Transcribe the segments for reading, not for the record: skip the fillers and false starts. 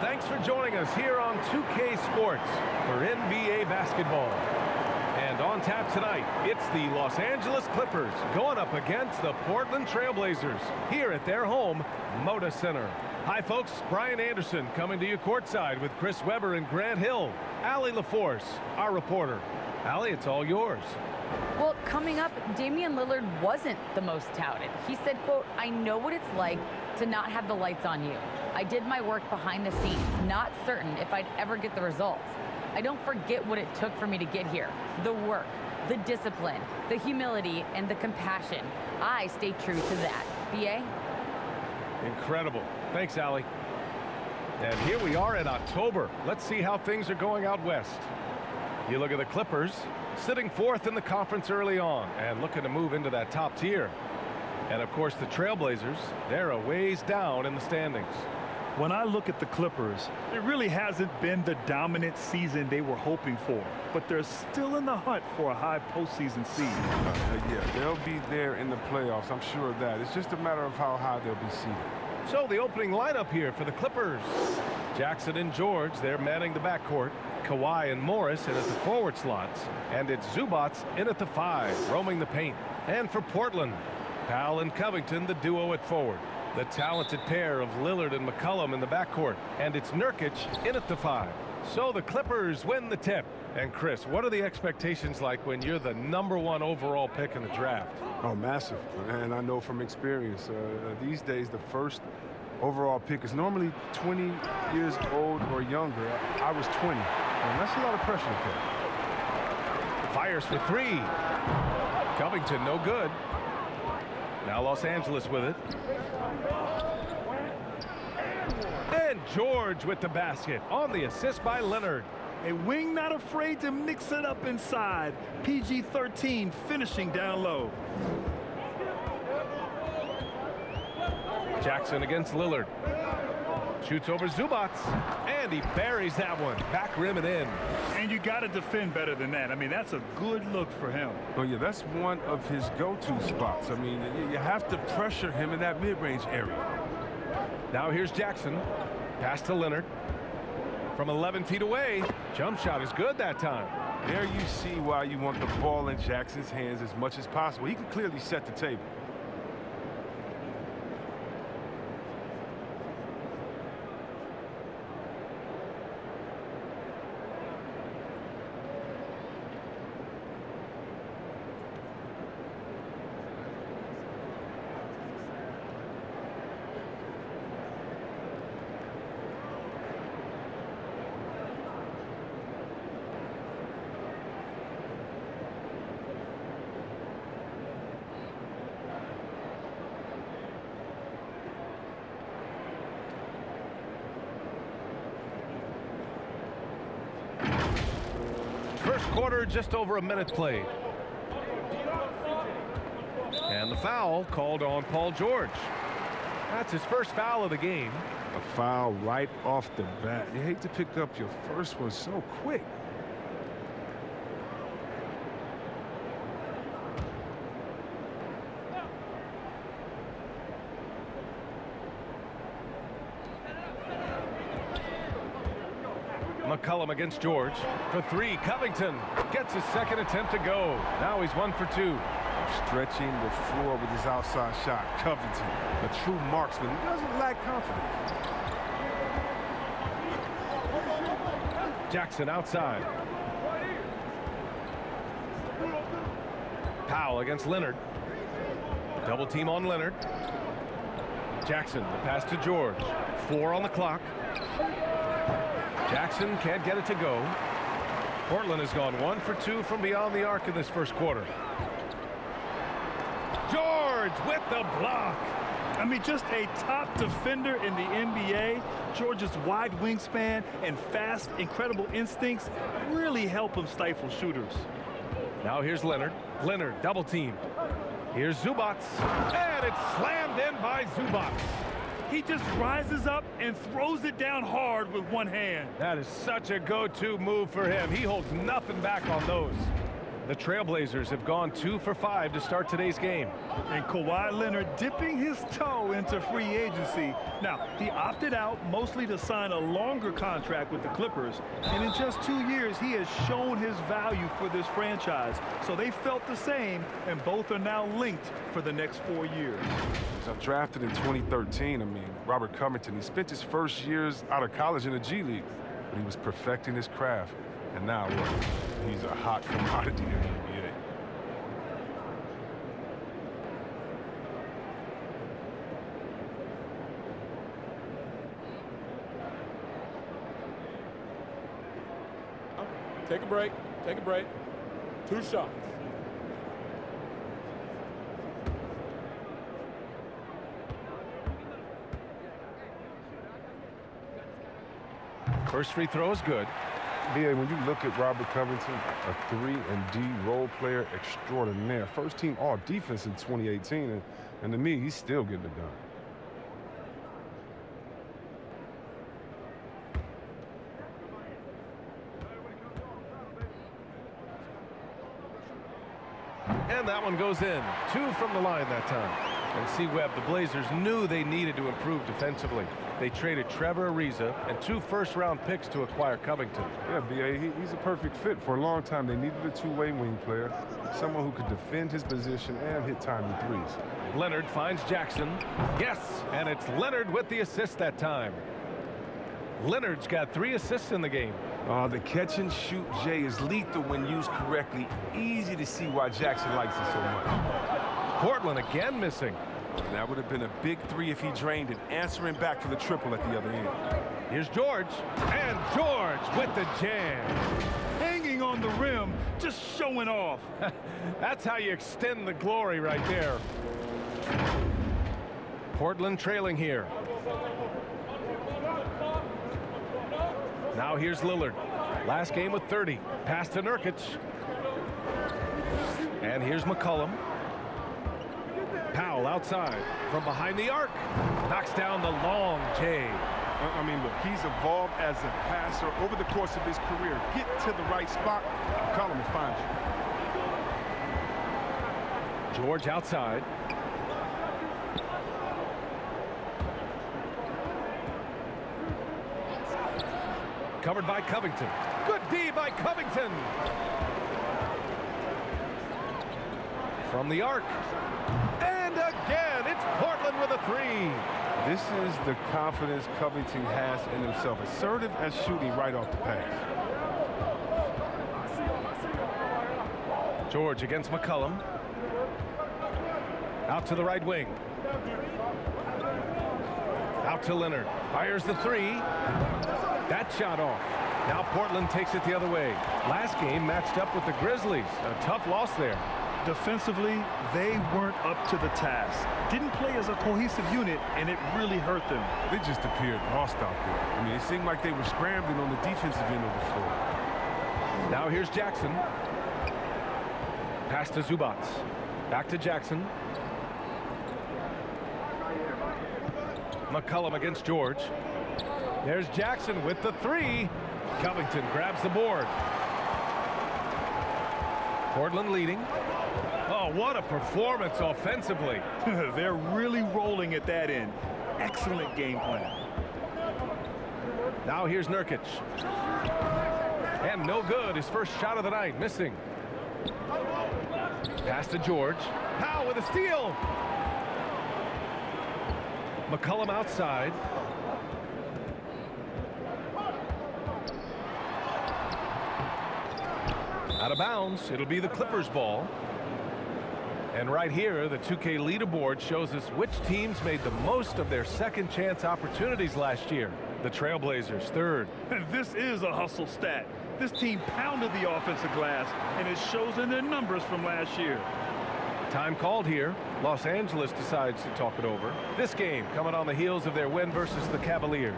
Thanks for joining us here on 2K Sports for NBA basketball. And on tap tonight, it's the Los Angeles Clippers going up against the Portland Trailblazers here at their home, Moda Center. Hi, folks. Brian Anderson coming to you courtside with Chris Webber and Grant Hill. Allie LaForce, our reporter. Allie, it's all yours. Well, coming up, Damian Lillard wasn't the most touted. He said, quote, "I know what it's like to not have the lights on you. I did my work behind the scenes, not certain if I'd ever get the results. I don't forget what it took for me to get here. The work, the discipline, the humility, and the compassion. I stay true to that." BA? Incredible. Thanks, Allie. And here we are in October. Let's see how things are going out west. You look at the Clippers, sitting fourth in the conference early on and looking to move into that top tier. And, of course, the Trailblazers, they're a ways down in the standings. When I look at the Clippers, it really hasn't been the dominant season they were hoping for, but they're still in the hunt for a high postseason seed. Yeah, they'll be there in the playoffs, I'm sure of that. It's just a matter of how high they'll be seeded. So the opening lineup here for the Clippers. Jackson and George, they're manning the backcourt. Kawhi and Morris in at the forward slots. And it's Zubac in at the 5, roaming the paint. And for Portland, Powell and Covington, the duo at forward. The talented pair of Lillard and McCullum in the backcourt. And it's Nurkic in at the 5. So the Clippers win the tip. And Chris, what are the expectations like when you're the #1 overall pick in the draft? Oh, massive. And I know from experience, these days the first overall pick is normally 20 years old or younger. I was 20. And that's a lot of pressure to put. Fires for 3. Covington, no good. Now Los Angeles with it. And George with the basket on the assist by Leonard. A wing not afraid to mix it up inside. PG-13 finishing down low. Jackson against Lillard. Shoots over Zubac. And he buries that one. Back rim and in. And you got to defend better than that. I mean, that's a good look for him. Oh, yeah, that's one of his go-to spots. I mean, you have to pressure him in that mid-range area. Now here's Jackson. Pass to Leonard. From 11 feet away. Jump shot is good that time. There you see why you want the ball in Jackson's hands as much as possible. He can clearly set the table. First quarter, just over a minute played. And the foul called on Paul George. That's his first foul of the game. A foul right off the bat. You hate to pick up your first one so quick. McCullum against George. For three, Covington gets his second attempt to go. Now he's 1 for 2. Stretching the floor with his outside shot. Covington, a true marksman. He doesn't lack confidence. Jackson outside. Powell against Leonard. Double team on Leonard. Jackson, the pass to George. 4 on the clock. Jackson can't get it to go. Portland has gone 1 for 2 from beyond the arc in this first quarter. George with the block. I mean, just a top defender in the NBA. George's wide wingspan and fast, incredible instincts really help him stifle shooters. Now here's Leonard. Leonard double team. Here's Zubac. And it's slammed in by Zubac. He just rises up and throws it down hard with one hand. That is such a go-to move for him. He holds nothing back on those. The Trailblazers have gone 2 for 5 to start today's game. And Kawhi Leonard dipping his toe into free agency. Now, he opted out mostly to sign a longer contract with the Clippers. And in just 2 years, he has shown his value for this franchise. So they felt the same, and both are now linked for the next 4 years. He was drafted in 2013. I mean, Robert Covington, he spent his first years out of college in the G League. But he was perfecting his craft. And now what? He's a hot commodity in the NBA. Take a break. Take a break. 2 shots. First free throw is good. Yeah, when you look at Robert Covington, a 3-and-D role player extraordinaire. First team all defense in 2018, and to me, he's still getting it done. And that one goes in. 2 from the line that time. And see, Webb, the Blazers knew they needed to improve defensively. They traded Trevor Ariza and 2 first-round picks to acquire Covington. Yeah, B.A., he's a perfect fit. For a long time, they needed a two-way wing player, someone who could defend his position and hit timely threes. Leonard finds Jackson. Yes, and it's Leonard with the assist that time. Leonard's got 3 assists in the game. The catch-and-shoot J is lethal when used correctly. Easy to see why Jackson likes it so much. Portland again missing. That would have been a big 3 if he drained it, answering back for the triple at the other end. Here's George, and George with the jam. Hanging on the rim, just showing off. That's how you extend the glory right there. Portland trailing here. Now here's Lillard. Last game with 30. Pass to Nurkic. And here's McCullum. Powell outside from behind the arc. Knocks down the long J. I mean, look, he's evolved as a passer over the course of his career. Get to the right spot, McCullum will find you. George outside. Covered by Covington. Good D by Covington. From the arc. And again, it's Portland with a 3. This is the confidence Covington has in himself. Assertive as shooting right off the pass. George against McCullum. Out to the right wing. Out to Leonard. Fires the 3. That shot off. Now Portland takes it the other way. Last game matched up with the Grizzlies. A tough loss there. Defensively, they weren't up to the task. Didn't play as a cohesive unit, and it really hurt them. They just appeared lost out there. I mean, it seemed like they were scrambling on the defensive end of the floor. Now here's Jackson. Pass to Zubats. Back to Jackson. McCullum against George. There's Jackson with the three. Covington grabs the board. Portland leading. Oh, what a performance offensively. They're really rolling at that end. Excellent game plan. Now here's Nurkic. And no good. His first shot of the night, missing. Pass to George. Powell with a steal. McCullum outside. Out of bounds. It'll be the Clippers' ball. And right here, the 2K leaderboard shows us which teams made the most of their second chance opportunities last year. The Trailblazers, third. This is a hustle stat. This team pounded the offensive glass, and it shows in their numbers from last year. Time called here. Los Angeles decides to talk it over. This game coming on the heels of their win versus the Cavaliers.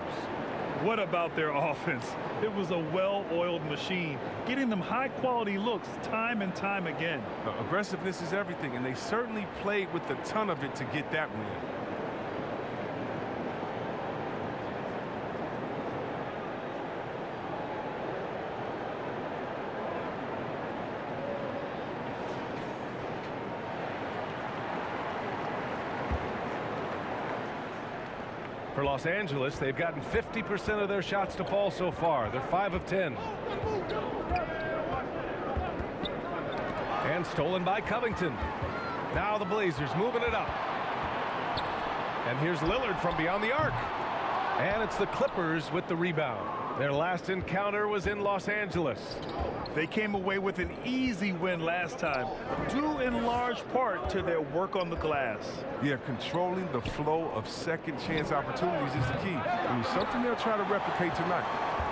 What about their offense? It was a well-oiled machine, getting them high-quality looks time and time again. Aggressiveness is everything, and they certainly played with a ton of it to get that win. For Los Angeles, they've gotten 50% of their shots to fall so far. They're 5 of 10. And stolen by Covington. Now the Blazers moving it up. And here's Lillard from beyond the arc. And it's the Clippers with the rebound. Their last encounter was in Los Angeles. They came away with an easy win last time, due in large part to their work on the glass. Yeah, controlling the flow of second chance opportunities is the key. And it's something they'll try to replicate tonight.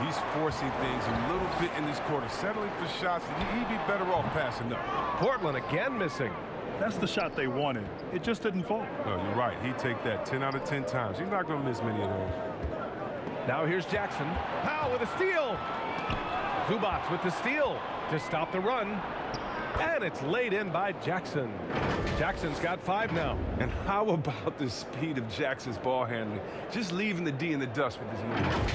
He's forcing things a little bit in this quarter, settling for shots that he'd be better off passing up. Portland again missing. That's the shot they wanted. It just didn't fall. No, you're right. He'd take that 10 out of 10 times. He's not going to miss many of those. Now here's Jackson. Powell with a steal. Zubats with the steal to stop the run. And it's laid in by Jackson. Jackson's got 5 now. And how about the speed of Jackson's ball handling? Just leaving the D in the dust with his move.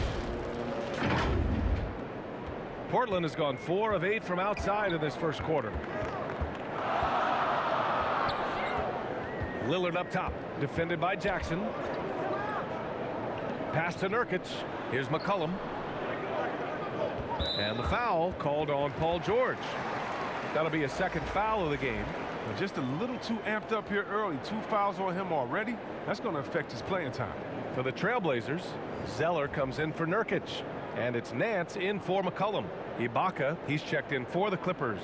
Portland has gone 4 of 8 from outside in this first quarter. Lillard up top, defended by Jackson. Pass to Nurkic. Here's McCullum. And the foul called on Paul George. That'll be a second foul of the game. Just a little too amped up here early. 2 fouls on him already. That's going to affect his playing time. For the Trailblazers, Zeller comes in for Nurkic. And it's Nance in for McCullum. Ibaka, he's checked in for the Clippers.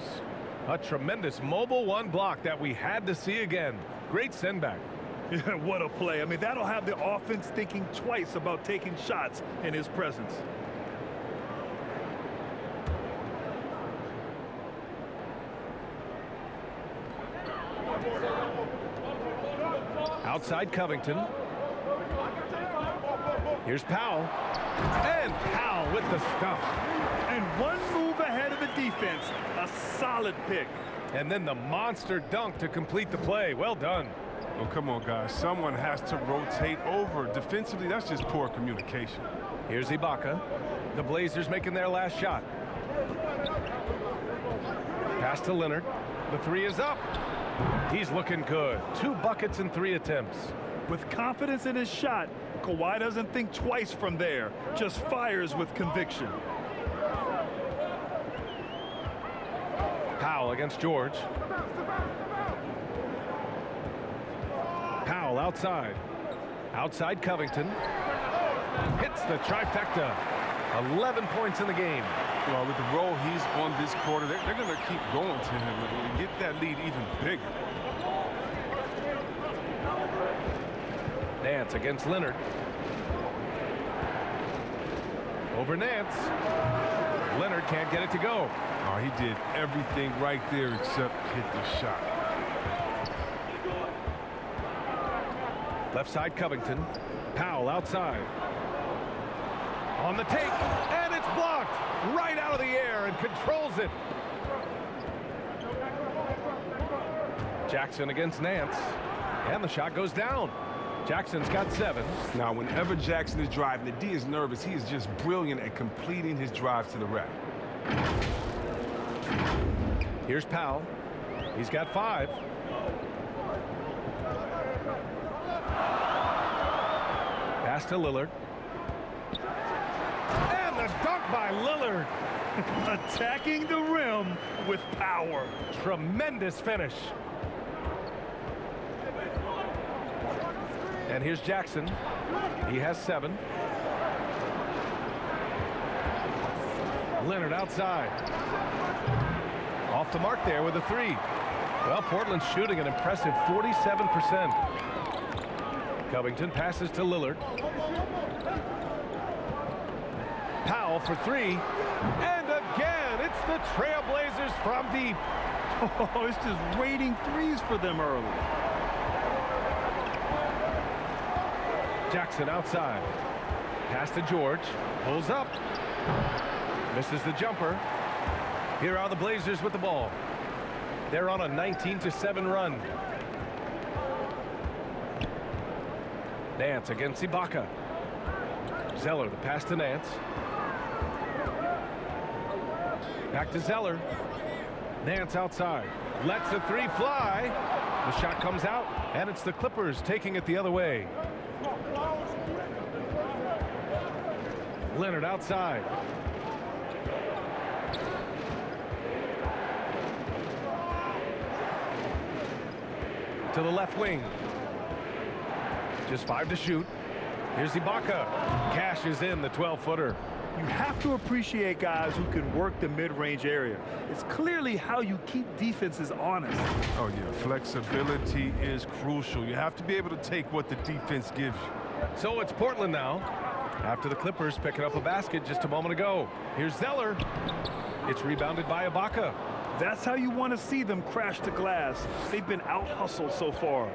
A tremendous mobile 1 block that we had to see again. Great send back. Yeah, what a play. I mean, that'll have the offense thinking twice about taking shots in his presence. Outside Covington. Here's Powell. And Powell with the stuff. And 1 move ahead of the defense. A solid pick. And then the monster dunk to complete the play. Well done. Oh, come on, guys. Someone has to rotate over. Defensively, that's just poor communication. Here's Ibaka. The Blazers making their last shot. Pass to Leonard. The 3 is up. He's looking good. 2 buckets and 3 attempts. With confidence in his shot, Kawhi doesn't think twice from there. Just fires with conviction. Powell against George. Powell outside. Outside Covington. Hits the trifecta. 11 points in the game. Well, with the role he's on this quarter, they're going to keep going to him and get that lead even bigger. Nance against Leonard. Over Nance. Leonard can't get it to go. Oh, he did everything right there except hit the shot. Left side Covington. Powell outside. On the take, and it's blocked right out of the air and controls it. Jackson against Nance, and the shot goes down. Jackson's got 7. Now, whenever Jackson is driving, the D is nervous. He is just brilliant at completing his drives to the rack. Here's Powell. He's got 5. Pass to Lillard. And the dunk by Lillard. Attacking the rim with power. Tremendous finish. And here's Jackson. He has 7. Leonard outside. Off the mark there with a 3. Well, Portland's shooting an impressive 47%. Covington passes to Lillard. Powell for 3. And again, it's the Trailblazers from deep. Oh, it's just raining threes for them early. Jackson outside. Pass to George. Pulls up. Misses the jumper. Here are the Blazers with the ball. They're on a 19-7 run. Nance against Ibaka. Zeller, the pass to Nance. Back to Zeller. Nance outside. Lets the 3 fly. The shot comes out, and it's the Clippers taking it the other way. Leonard outside. To the left wing. Just 5 to shoot. Here's Ibaka. Cashes in the 12-footer. You have to appreciate guys who can work the mid-range area. It's clearly how you keep defenses honest. Oh, yeah. Flexibility is crucial. You have to be able to take what the defense gives you. So it's Portland now. After the Clippers picking up a basket just a moment ago. Here's Zeller. It's rebounded by Ibaka. That's how you want to see them crash the glass. They've been out-hustled so far.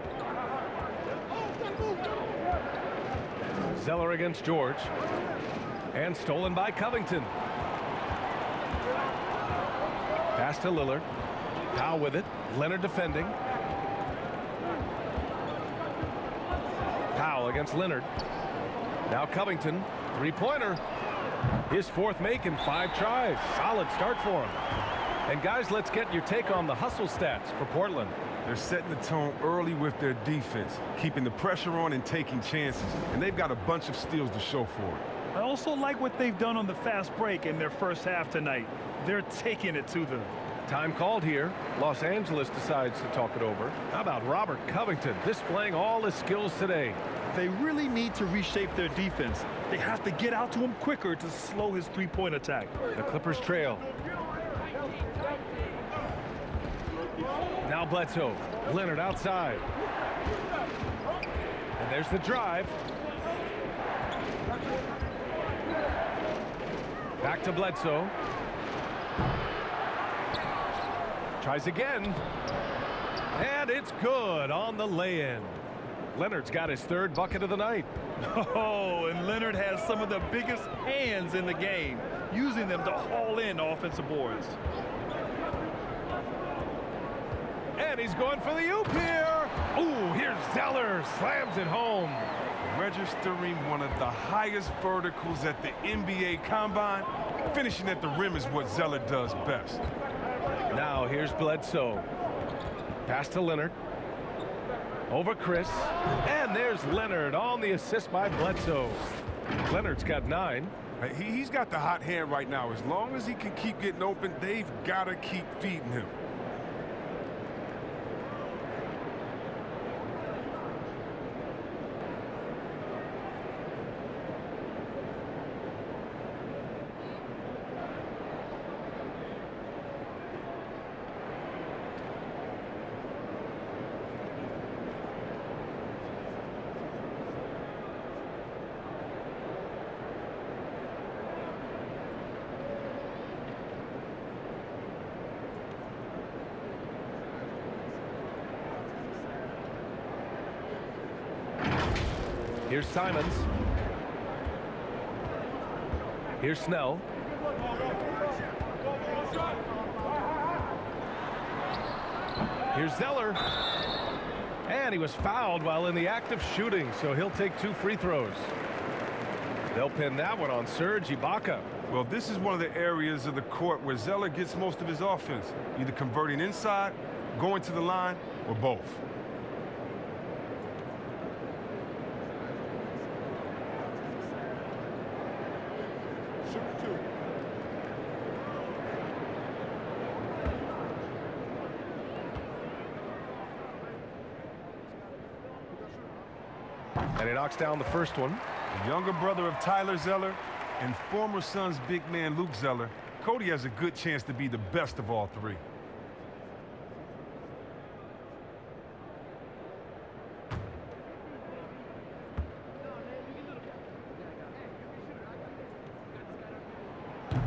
Zeller against George. And stolen by Covington. Pass to Lillard. Powell with it. Leonard defending. Powell against Leonard. Now Covington. 3-pointer. His 4th make in 5 tries. Solid start for him. And guys, let's get your take on the hustle stats for Portland. They're setting the tone early with their defense, keeping the pressure on and taking chances. And they've got a bunch of steals to show for it. I also like what they've done on the fast break in their first half tonight. They're taking it to them. Time called here. Los Angeles decides to talk it over. How about Robert Covington displaying all his skills today? They really need to reshape their defense. They have to get out to him quicker to slow his 3-point attack. The Clippers trail. Now Bledsoe. Leonard outside. And there's the drive. Back to Bledsoe. Tries again. And it's good on the lay-in. Leonard's got his 3rd bucket of the night. Oh, and Leonard has some of the biggest hands in the game, using them to haul in offensive boards. And he's going for the oop here. Ooh, here's Zeller. Slams it home. Registering one of the highest verticals at the NBA Combine. Finishing at the rim is what Zeller does best. Now here's Bledsoe. Pass to Leonard. Over Chris. And there's Leonard on the assist by Bledsoe. Leonard's got 9. He's got the hot hand right now. As long as he can keep getting open, they've got to keep feeding him. Here's Simons. Here's Snell. Here's Zeller. And he was fouled while in the act of shooting, so he'll take 2 free throws. They'll pin that one on Serge Ibaka. Well, this is one of the areas of the court where Zeller gets most of his offense, either converting inside, going to the line, or both. Shoot 2. And he knocks down the first one. The younger brother of Tyler Zeller and former Suns big man Luke Zeller, Cody has a good chance to be the best of all 3.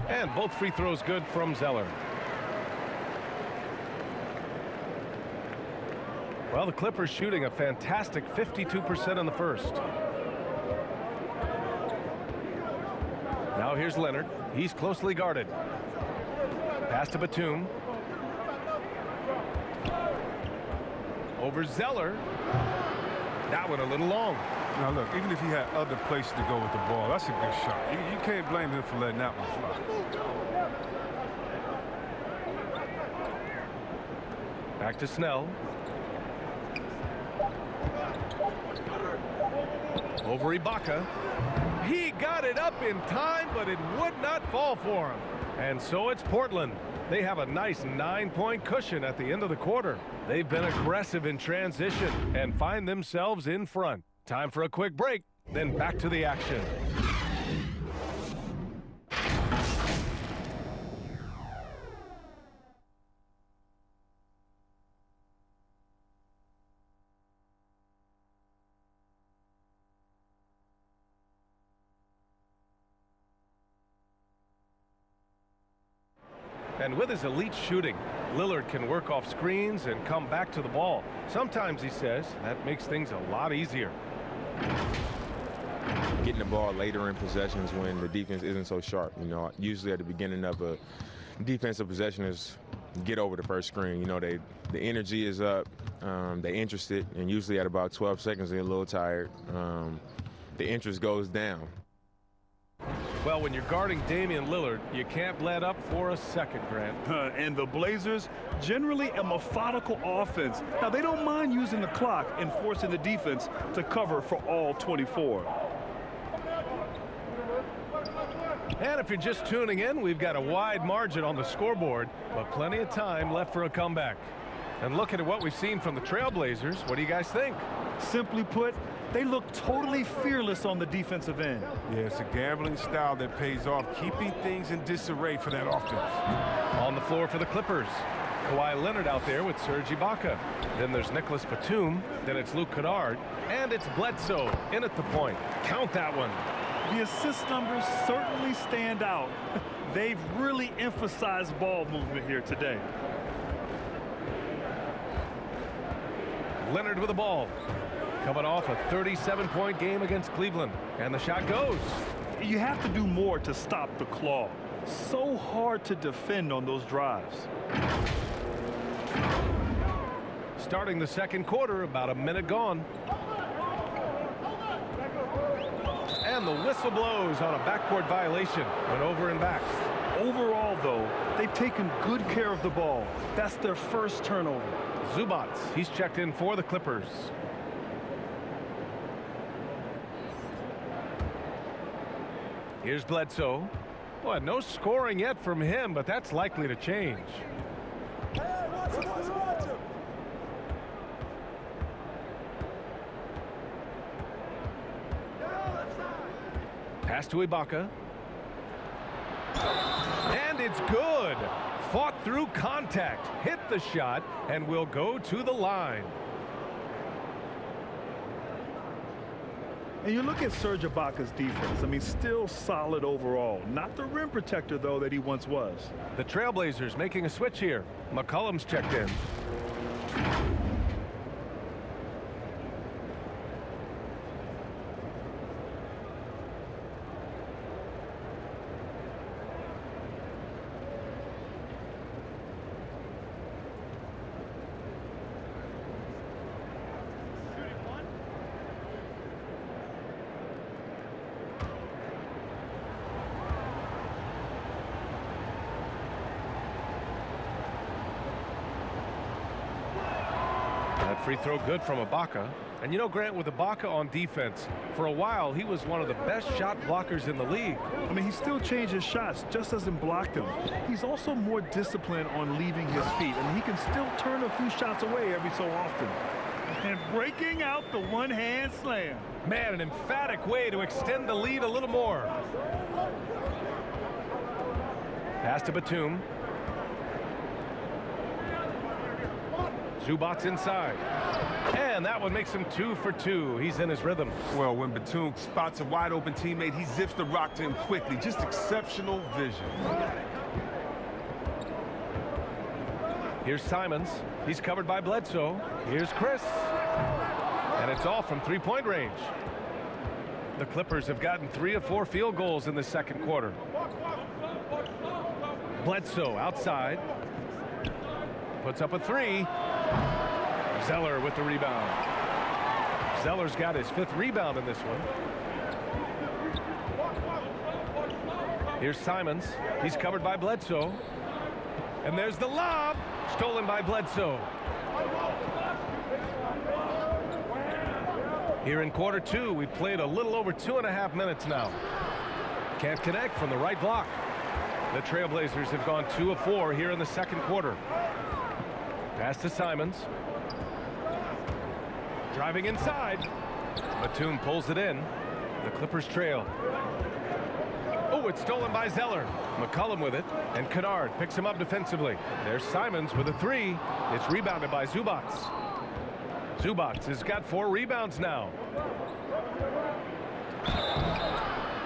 And both free throws good from Zeller. Well, the Clippers shooting a fantastic 52% in the first. Now here's Leonard. He's closely guarded. Pass to Batum. Over Zeller. That one a little long. Now, look, even if he had other places to go with the ball, that's a good shot. You can't blame him for letting that one fly. Back to Snell. Over Ibaka. He got it up in time, but it would not fall for him. And so it's Portland. They have a nice 9-point cushion at the end of the quarter. They've been aggressive in transition and find themselves in front. Time for a quick break, then back to the action. And with his elite shooting, Lillard can work off screens and come back to the ball. Sometimes, he says, that makes things a lot easier. Getting the ball later in possessions when the defense isn't so sharp. You know, usually at the beginning of a defensive possession is get over the first screen. You know, the energy is up, they're interested, and usually at about 12 seconds they're a little tired. The interest goes down. Well, when you're guarding Damian Lillard, you can't let up for a second, Grant. And the Blazers, generally a methodical offense. Now, they don't mind using the clock and forcing the defense to cover for all 24. And if you're just tuning in, we've got a wide margin on the scoreboard, but plenty of time left for a comeback. And looking at what we've seen from the Trailblazers, what do you guys think? Simply put, they look totally fearless on the defensive end. Yeah, it's a gambling style that pays off, keeping things in disarray for that offense. On the floor for the Clippers, Kawhi Leonard out there with Serge Ibaka. Then there's Nicholas Batum. Then it's Luke Kennard. And it's Bledsoe in at the point. Count that one. The assist numbers certainly stand out. They've really emphasized ball movement here today. Leonard with the ball. Coming off a 37-point game against Cleveland. And the shot goes. You have to do more to stop the claw. So hard to defend on those drives. Starting the second quarter, about a minute gone. And the whistle blows on a backcourt violation. Went over and back. Overall, though, they've taken good care of the ball. That's their first turnover. Zubats, he's checked in for the Clippers. Here's Bledsoe. Boy, no scoring yet from him, but that's likely to change. Pass to Ibaka. And it's good. Fought through contact, hit the shot, and will go to the line. And you look at Serge Ibaka's defense. I mean, still solid overall. Not the rim protector, though, that he once was. The Trailblazers making a switch here. McCullum's checked in. That free throw good from Ibaka. And you know, Grant, with Ibaka on defense, for a while he was one of the best shot blockers in the league. I mean, he still changes shots, just doesn't block them. He's also more disciplined on leaving his feet. I mean, he can still turn a few shots away every so often. And breaking out the one-hand slam. Man, an emphatic way to extend the lead a little more. Pass to Batum. Zubac's inside. And that one makes him 2 for 2. He's in his rhythm. Well, when Batum spots a wide open teammate, he zips the rock to him quickly. Just exceptional vision. Here's Simons. He's covered by Bledsoe. Here's Chris. And it's all from three-point range. The Clippers have gotten 3 of 4 field goals in the second quarter. Bledsoe outside. Puts up a 3. Zeller with the rebound. Zeller's got his 5th rebound in this one. Here's Simons. He's covered by Bledsoe. And there's the lob. Stolen by Bledsoe. Here in quarter 2, we've played a little over 2.5 minutes now. Can't connect from the right block. The Trailblazers have gone 2 of 4 here in the second quarter. Pass to Simons. Driving inside. Batum pulls it in. The Clippers trail. Oh, it's stolen by Zeller. McCullum with it. And Kennard picks him up defensively. There's Simons with a 3. It's rebounded by Zubac. Zubac has got 4 rebounds now.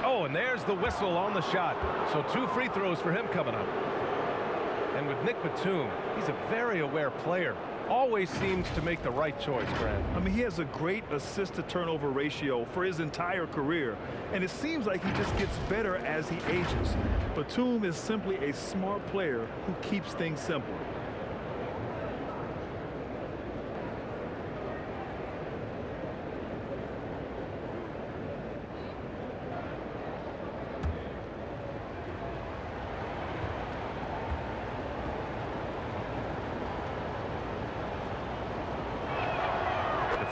Oh, and there's the whistle on the shot. So 2 free throws for him coming up. And with Nick Batum, he's a very aware player. Always seems to make the right choice, Grant. I mean, he has a great assist-to-turnover ratio for his entire career. And it seems like he just gets better as he ages. Batum is simply a smart player who keeps things simple.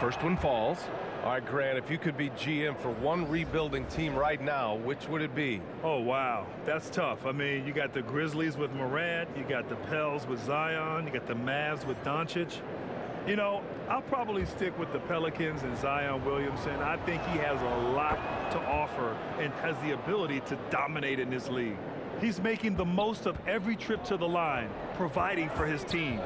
First one falls. All right, Grant, if you could be GM for one rebuilding team right now, which would it be? Oh, wow. That's tough. I mean, you got the Grizzlies with Morant. You got the Pels with Zion. You got the Mavs with Doncic. You know, I'll probably stick with the Pelicans and Zion Williamson. I think he has a lot to offer and has the ability to dominate in this league. He's making the most of every trip to the line, providing for his team.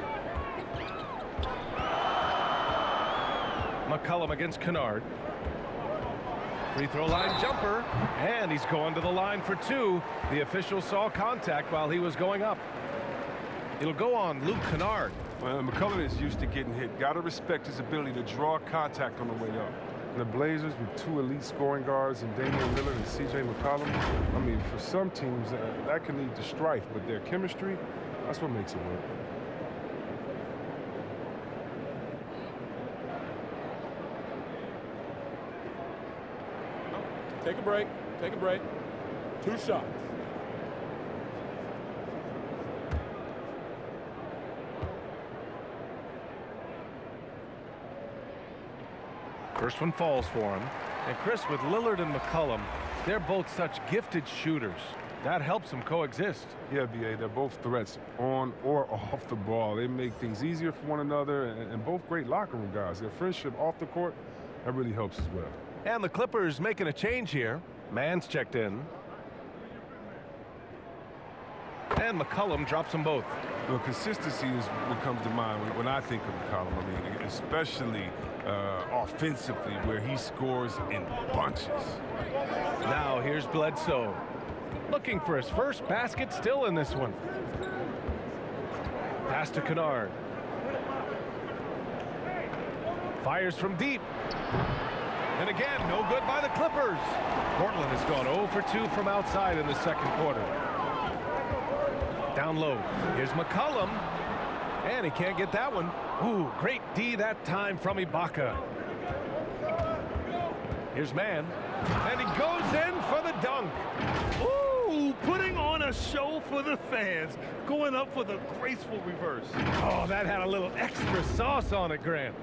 McCullum against Kennard. Free throw line jumper. And he's going to the line for 2. The official saw contact while he was going up. It'll go on Luke Kennard. Well, McCullum is used to getting hit. Got to respect his ability to draw contact on the way up. And the Blazers with 2 elite scoring guards and Damian Lillard and C.J. McCollum. I mean, for some teams, that can lead to strife. But their chemistry, that's what makes it work. Take a break. Take a break. 2 shots. First one falls for him. And Chris, with Lillard and McCullum, they're both such gifted shooters. That helps them coexist. Yeah, B.A., they're both threats on or off the ball. They make things easier for one another, and both great locker room guys. Their friendship off the court, that really helps as well. And the Clippers making a change here. Mann's checked in. And McCullum drops them both. Well, consistency is what comes to mind when I think of McCollum. I mean, especially offensively, where he scores in bunches. Now here's Bledsoe. Looking for his first basket, still in this one. Pass to Kennard. Fires from deep. And again, no good by the Clippers. Portland has gone 0 for 2 from outside in the second quarter. Down low. Here's McCullum. And he can't get that one. Ooh, great D that time from Ibaka. Here's Mann. And he goes in for the dunk. Ooh, putting on a show for the fans. Going up for the graceful reverse. Oh, that had a little extra sauce on it, Grant.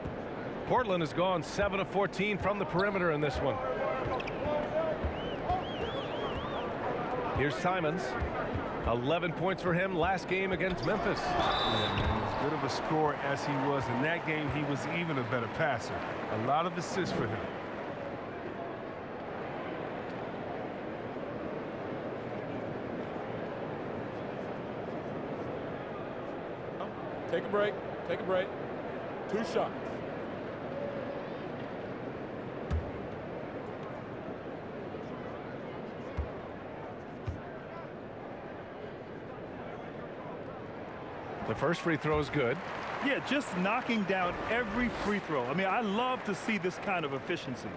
Portland has gone 7 of 14 from the perimeter in this one. Here's Simons. 11 points for him last game against Memphis. Yeah, man, as good of a scorer as he was in that game, he was even a better passer. A lot of assists for him. Take a break. Take a break. 2 shots. The first free throw is good. Yeah, just knocking down every free throw. I mean, I love to see this kind of efficiency.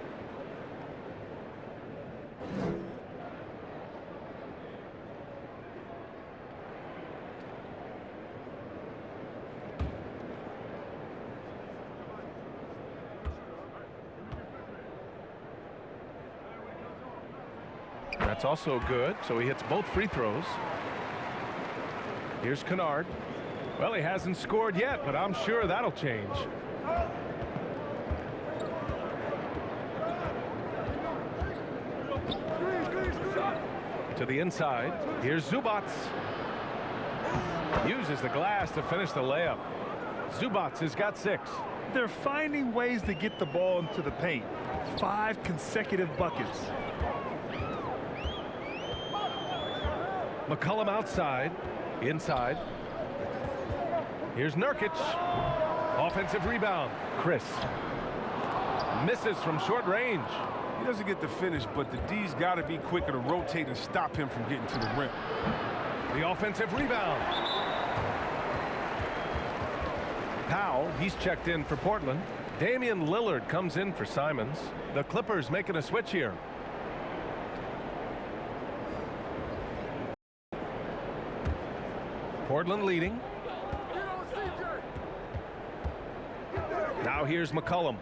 That's also good, so he hits both free throws. Here's Kennard. Well, he hasn't scored yet, but I'm sure that'll change. To the inside. Here's Zubats. Uses the glass to finish the layup. Zubats has got 6. They're finding ways to get the ball into the paint. 5 consecutive buckets. McCullum outside. Inside. Here's Nurkic. Offensive rebound. Chris. Misses from short range. He doesn't get the finish, but the D's got to be quicker to rotate and stop him from getting to the rim. The offensive rebound. Powell, he's checked in for Portland. Damian Lillard comes in for Simons. The Clippers making a switch here. Portland leading. Now here's McCullum.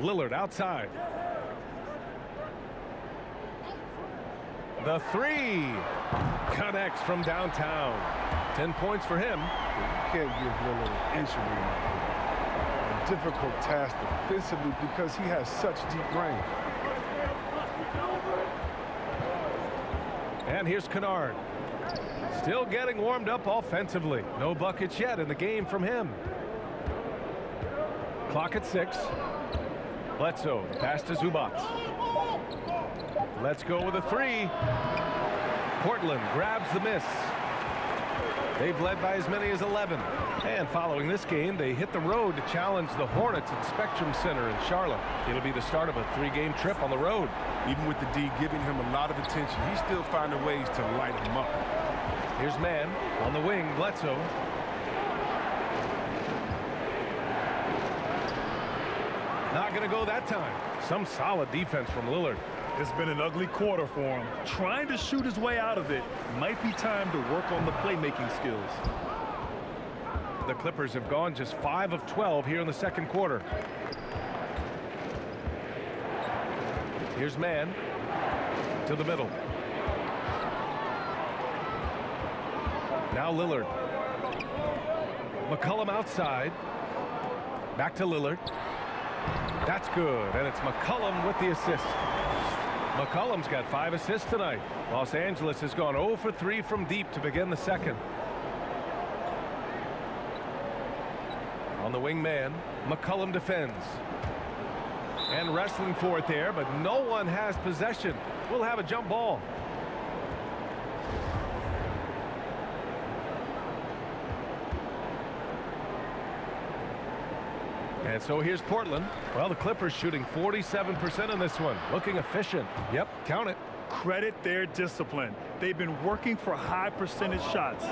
Lillard outside. The 3 connects from downtown. 10 points for him. You can't give Lillard an inch of a difficult task defensively because he has such deep range. And here's Kennard. Still getting warmed up offensively. No buckets yet in the game from him. Clock at 6. Bledsoe, pass to Zubats. Let's go with a 3. Portland grabs the miss. They've led by as many as 11. And following this game, they hit the road to challenge the Hornets at Spectrum Center in Charlotte. It'll be the start of a 3-game trip on the road. Even with the D giving him a lot of attention, he's still finding ways to light him up. Here's Mann on the wing, Bledsoe. Not going to go that time. Some solid defense from Lillard. It's been an ugly quarter for him. Trying to shoot his way out of it. Might be time to work on the playmaking skills. The Clippers have gone just 5 of 12 here in the second quarter. Here's Mann to the middle. Now Lillard. McCullum outside. Back to Lillard. That's good, and it's McCullum with the assist. McCullum's got 5 assists tonight. Los Angeles has gone 0 for 3 from deep to begin the second. On the wing man, McCullum defends. And wrestling for it there, but no one has possession. We'll have a jump ball. And so here's Portland. Well, the Clippers shooting 47% in this one. Looking efficient. Yep, count it. Credit their discipline. They've been working for high percentage shots.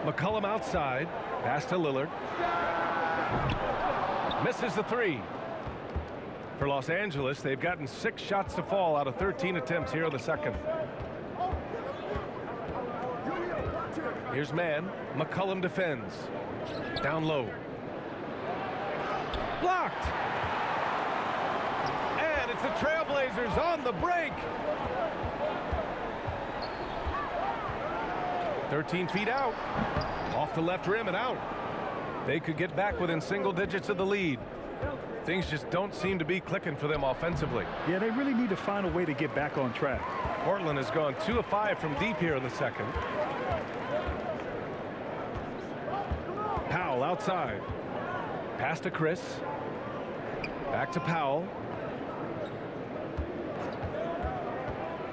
McCullum outside. Pass to Lillard. Misses the 3. For Los Angeles, they've gotten 6 shots to fall out of 13 attempts here in the second. Here's Mann. McCullum defends. Down low. Blocked. And it's the Trailblazers on the break. 13 feet out. Off the left rim and out. They could get back within single digits of the lead. Things just don't seem to be clicking for them offensively. Yeah, they really need to find a way to get back on track. Portland has gone 2 of 5 from deep here in the second. Powell outside. Pass to Chris. Back to Powell.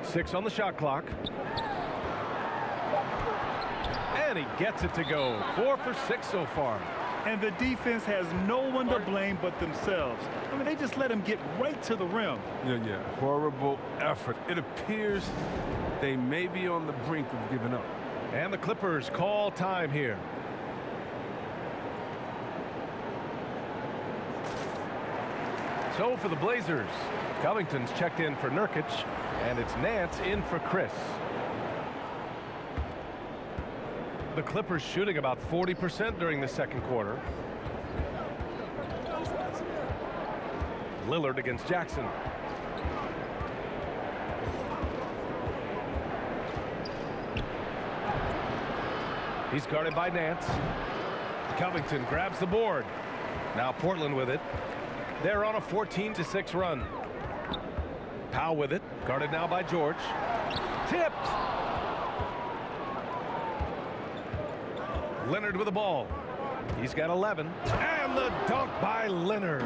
6 on the shot clock. And he gets it to go. 4 for 6 so far. And the defense has no one to blame but themselves. I mean, they just let him get right to the rim. Yeah. Horrible effort. It appears they may be on the brink of giving up. And the Clippers call time here. So for the Blazers, Covington's checked in for Nurkic, and it's Nance in for Chris. The Clippers shooting about 40% during the second quarter. Lillard against Jackson. He's guarded by Nance. Covington grabs the board. Now Portland with it. They're on a 14-6 run. Powell with it. Guarded now by George. Tipped. Leonard with the ball. He's got 11. And the dunk by Leonard.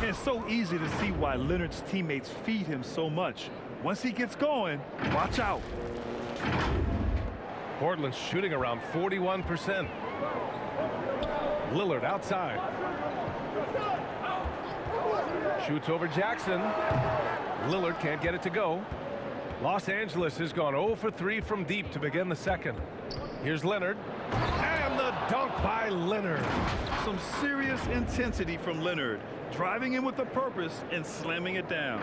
It's so easy to see why Leonard's teammates feed him so much. Once he gets going, watch out. Portland's shooting around 41%. Lillard outside. Shoots over Jackson. Lillard can't get it to go. Los Angeles has gone 0 for 3 from deep to begin the second. Here's Leonard. And the dunk by Leonard. Some serious intensity from Leonard, driving in with a purpose and slamming it down.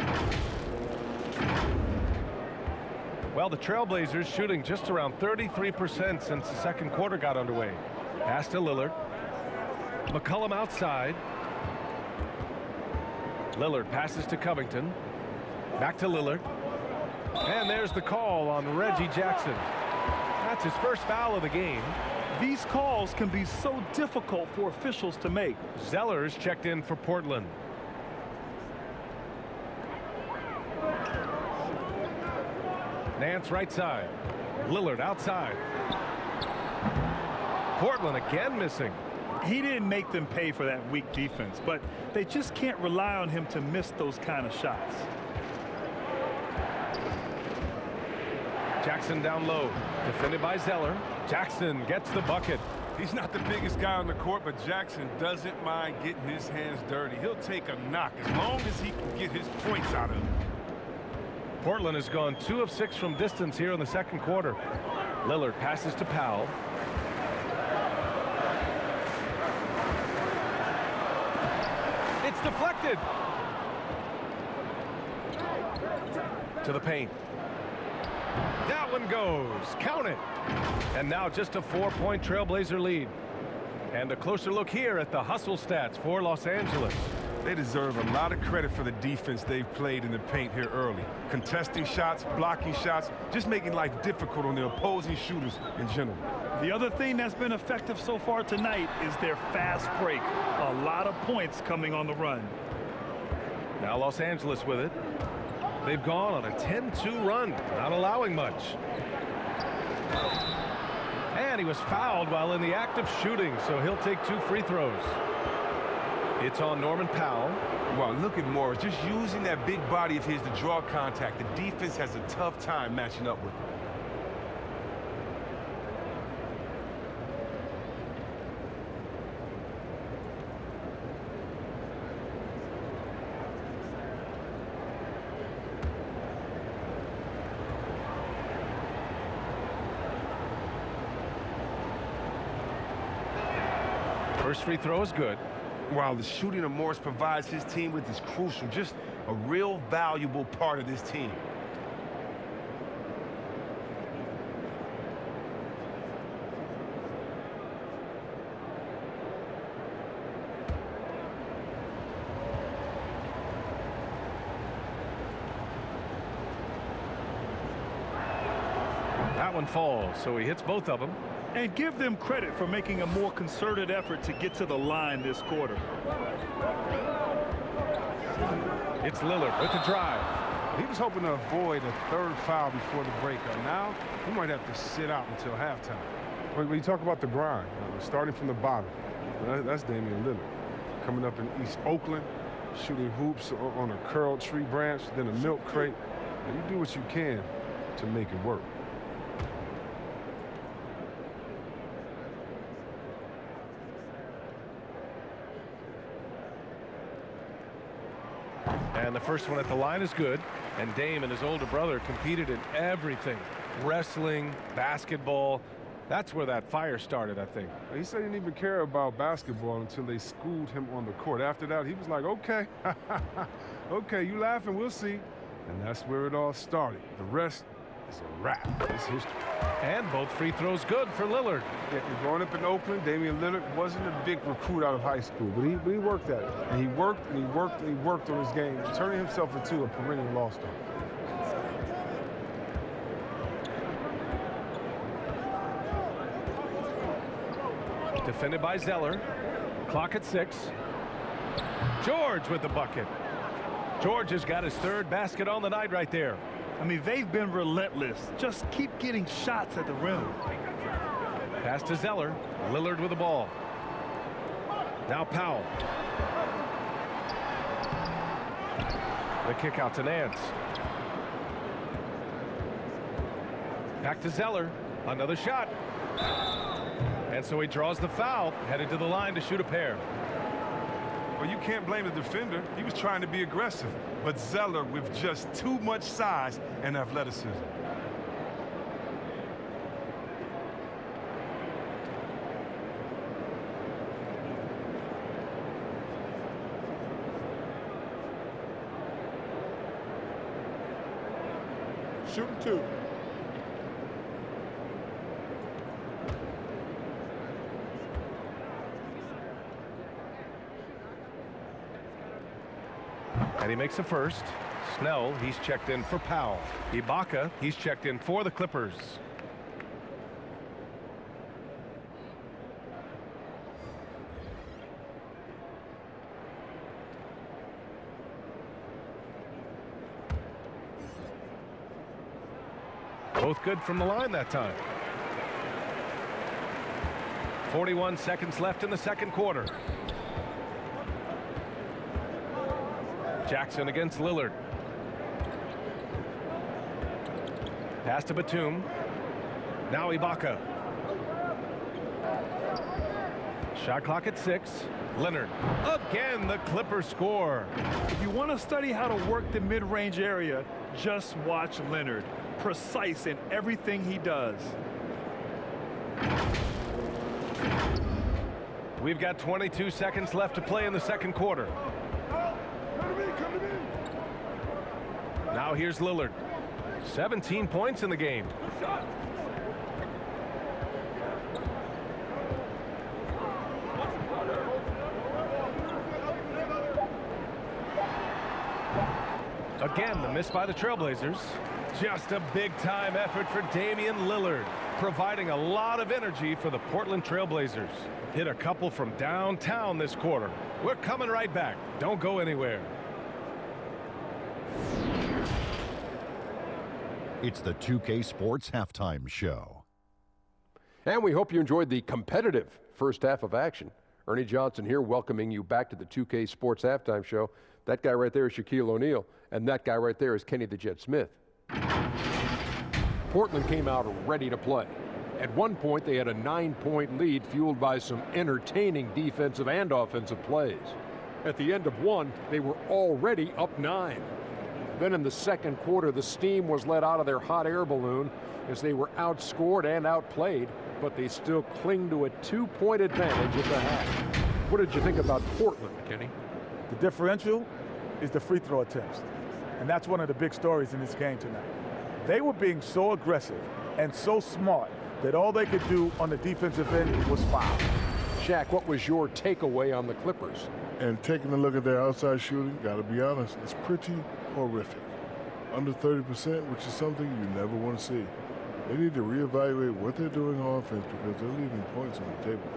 Well, the Trailblazers shooting just around 33% since the second quarter got underway. Pass to Lillard. McCullum outside. Lillard passes to Covington. Back to Lillard. And there's the call on Reggie Jackson. That's his first foul of the game. These calls can be so difficult for officials to make. Zeller's checked in for Portland. Nance right side. Lillard outside. Portland again missing. He didn't make them pay for that weak defense, but they just can't rely on him to miss those kind of shots. Jackson down low. Defended by Zeller. Jackson gets the bucket. He's not the biggest guy on the court, but Jackson doesn't mind getting his hands dirty. He'll take a knock as long as he can get his points out of it. Portland has gone 2 of 6 from distance here in the second quarter. Lillard passes to Powell. It's deflected. To the paint. That one goes. Count it. And now just a 4-point Trailblazer lead. And a closer look here at the hustle stats for Los Angeles. They deserve a lot of credit for the defense they've played in the paint here early. Contesting shots, blocking shots, just making life difficult on the opposing shooters in general. The other thing that's been effective so far tonight is their fast break. A lot of points coming on the run. Now Los Angeles with it. They've gone on a 10-2 run, not allowing much. And he was fouled while in the act of shooting, so he'll take 2 free throws. It's on Norman Powell. Wow, look at Morris, just using that big body of his to draw contact. The defense has a tough time matching up with him. First free throw is good. While the shooting of Morris provides his team with is crucial, just a real valuable part of this team. That one falls, so he hits both of them. And give them credit for making a more concerted effort to get to the line this quarter. It's Lillard with the drive. He was hoping to avoid a third foul before the breakup. Now, he might have to sit out until halftime. When you talk about the grind, starting from the bottom, that's Damian Lillard. Coming up in East Oakland, shooting hoops on a curled tree branch, then a milk crate. You do what you can to make it work. And the first one at the line is good. And Dame and his older brother competed in everything. Wrestling, basketball. That's where that fire started, I think. He said he didn't even care about basketball until they schooled him on the court. After that, he was like, okay, okay, you laughing, we'll see. And that's where it all started. The rest is a wrap. It's history. And both free throws good for Lillard. Yeah, growing up in Oakland, Damian Lillard wasn't a big recruit out of high school, but he worked at it. And he worked and he worked and he worked on his game, turning himself into a perennial all-star. Defended by Zeller. Clock at 6. George with the bucket. George has got his third basket on the night right there. I mean, they've been relentless. Just keep getting shots at the rim. Pass to Zeller. Lillard with the ball. Now Powell. The kick out to Nance. Back to Zeller. Another shot. And so he draws the foul, headed to the line to shoot a pair. Well, you can't blame the defender. He was trying to be aggressive. But Zeller with just too much size and athleticism. Shooting 2. And he makes a first. Snell, he's checked in for Powell. Ibaka, he's checked in for the Clippers. Both good from the line that time. 41 seconds left in the second quarter. Jackson against Lillard. Pass to Batum. Now Ibaka. Shot clock at 6. Leonard. Again, the Clippers score. If you want to study how to work the mid-range area, just watch Leonard. Precise in everything he does. We've got 22 seconds left to play in the second quarter. Now here's Lillard. 17 points in the game. Again, the miss by the Trailblazers. Just a big-time effort for Damian Lillard, providing a lot of energy for the Portland Trailblazers. Hit a couple from downtown this quarter. We're coming right back. Don't go anywhere. It's the 2K Sports Halftime Show. And we hope you enjoyed the competitive first half of action. Ernie Johnson here welcoming you back to the 2K Sports Halftime Show. That guy right there is Shaquille O'Neal, and that guy right there is Kenny the Jet Smith. Portland came out ready to play. At one point, they had a 9-point lead fueled by some entertaining defensive and offensive plays. At the end of one, they were already up 9. Then in the second quarter, the steam was let out of their hot air balloon as they were outscored and outplayed, but they still cling to a 2-point advantage at the half. What did you think about Portland, Kenny? The differential is the free throw attempts, and that's one of the big stories in this game tonight. They were being so aggressive and so smart that all they could do on the defensive end was foul. Shaq, what was your takeaway on the Clippers? And taking a look at their outside shooting, got to be honest, it's pretty horrific. Under 30%, which is something you never want to see. They need to reevaluate what they're doing on offense because they're leaving points on the table.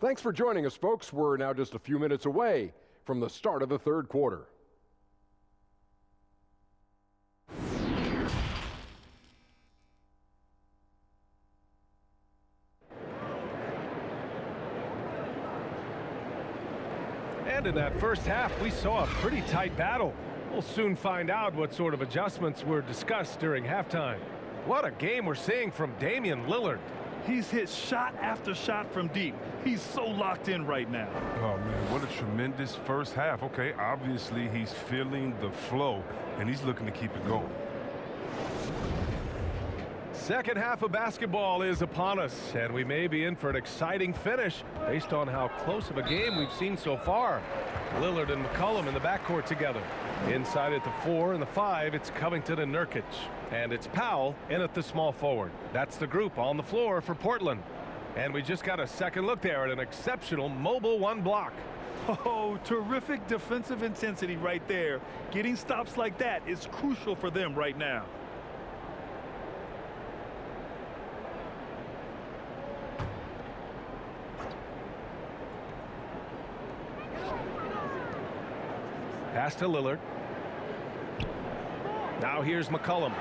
Thanks for joining us, folks. We're now just a few minutes away from the start of the third quarter. And in that first half, we saw a pretty tight battle. We'll soon find out what sort of adjustments were discussed during halftime. What a game we're seeing from Damian Lillard. He's hit shot after shot from deep. He's so locked in right now. Oh, man, what a tremendous first half. Okay, obviously he's feeling the flow, and he's looking to keep it going. Second half of basketball is upon us, and we may be in for an exciting finish based on how close of a game we've seen so far. Lillard and McCullum in the backcourt together. Inside at the 4 and the 5, it's Covington and Nurkic. And it's Powell in at the small forward. That's the group on the floor for Portland. And we just got a second look there at an exceptional mobile one block. Oh, terrific defensive intensity right there. Getting stops like that is crucial for them right now. Pass to Lillard. Now here's McCullum.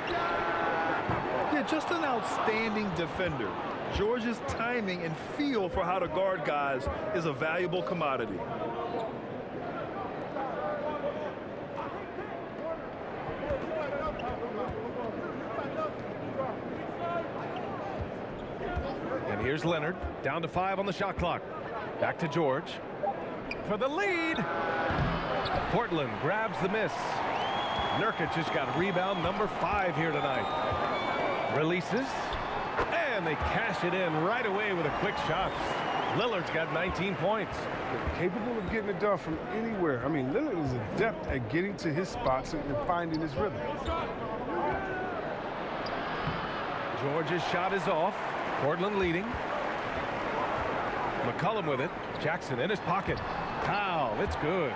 Yeah, just an outstanding defender. George's timing and feel for how to guard guys is a valuable commodity. And here's Leonard, down to 5 on the shot clock. Back to George for the lead. Portland grabs the miss. Nurkic has got rebound number 5 here tonight. Releases, and they cash it in right away with a quick shot. Lillard's got 19 points. Capable of getting it done from anywhere. I mean, Lillard is adept at getting to his spots and finding his rhythm. George's shot is off. Portland leading. McCullum with it. Jackson in his pocket. Powell, it's good.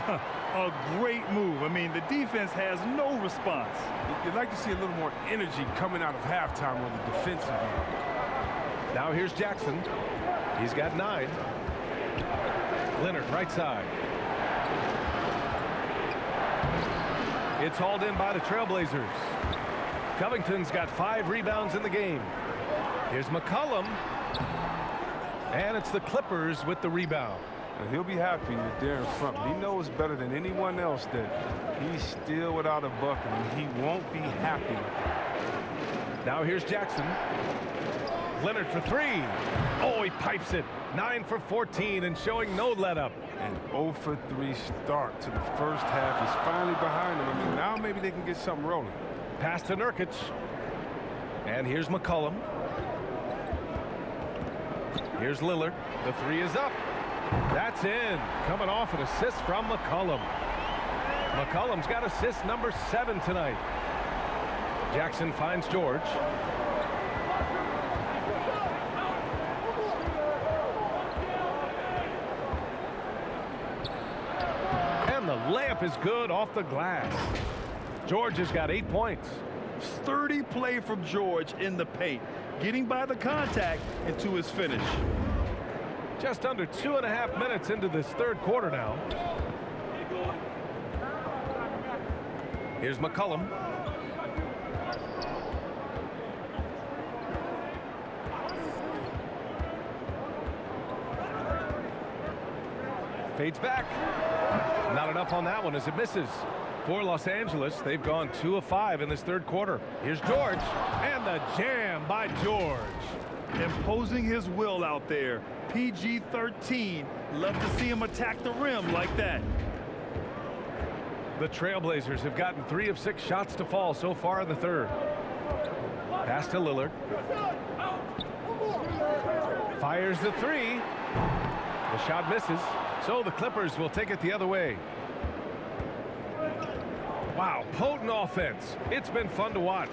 A great move. I mean, the defense has no response. You'd like to see a little more energy coming out of halftime on the defensive end. Now here's Jackson. He's got 9. Leonard, right side. It's hauled in by the Trailblazers. Covington's got 5 rebounds in the game. Here's McCullum. And it's the Clippers with the rebound. And he'll be happy that they're in front. But he knows better than anyone else that he's still without a bucket, and he won't be happy with it. Now here's Jackson. Leonard for 3. Oh, he pipes it. 9 for 14 and showing no let-up. And 0 for 3 start to the first half is finally behind them. I mean, now maybe they can get something rolling. Pass to Nurkic. And here's McCullum. Here's Lillard. The 3 is up. That's in. Coming off an assist from McCullum. McCullum's got assist number 7 tonight. Jackson finds George. And the layup is good off the glass. George has got 8 points. Sturdy play from George in the paint, getting by the contact and to his finish. Just under 2.5 minutes into this third quarter now. Here's McCullum. Fades back. Not enough on that one as it misses. For Los Angeles, they've gone 2 of 5 in this third quarter. Here's George, and the jam by George. Imposing his will out there. PG-13. Love to see him attack the rim like that. The Trailblazers have gotten 3 of 6 shots to fall so far in the third. Pass to Lillard. Fires the 3. The shot misses, so the Clippers will take it the other way. Wow, potent offense. It's been fun to watch.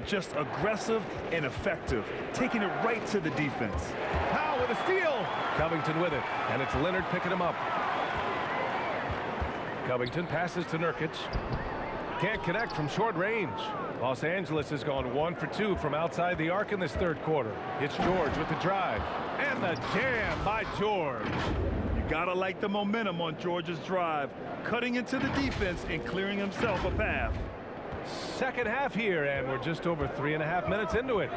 Just aggressive and effective, taking it right to the defense. Powell with a steal. Covington with it, and it's Leonard picking him up. Covington passes to Nurkic. Can't connect from short range. Los Angeles has gone 1 for 2 from outside the arc in this third quarter. It's George with the drive. And the jam by George. You gotta like the momentum on George's drive, cutting into the defense and clearing himself a path. Second half here, and we're just over 3.5 minutes into it.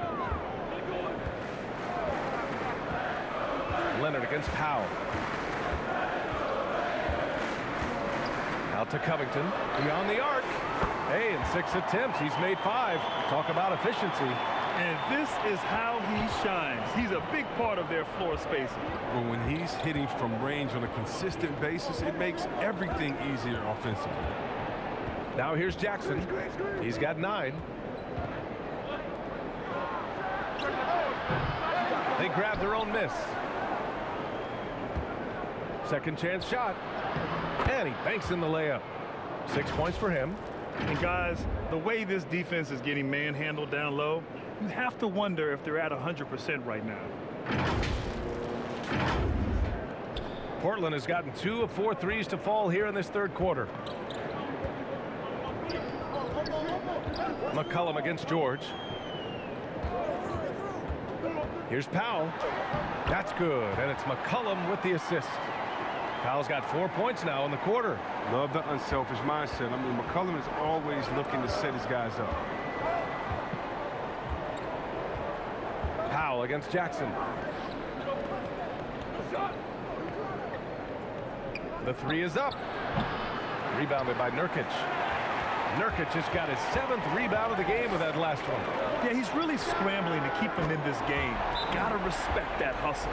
Leonard against Powell. Out to Covington, beyond the arc. Hey, in 6 attempts, he's made 5. Talk about efficiency. And this is how he shines. He's a big part of their floor spacing. Well, when he's hitting from range on a consistent basis, it makes everything easier offensively. Now here's Jackson. He's got 9. They grab their own miss. Second chance shot. And he banks in the layup. 6 points for him. And guys, the way this defense is getting manhandled down low, you have to wonder if they're at 100% right now. Portland has gotten 2 of 4 threes to fall here in this third quarter. McCullum against George. Here's Powell. That's good, and it's McCullum with the assist. Powell's got 4 points now in the quarter. Love the unselfish mindset. I mean, McCullum is always looking to set his guys up. Powell against Jackson. The 3 is up. Rebounded by Nurkic. Nurkic just got his 7th rebound of the game with that last one. Yeah, he's really scrambling to keep them in this game. Gotta respect that hustle.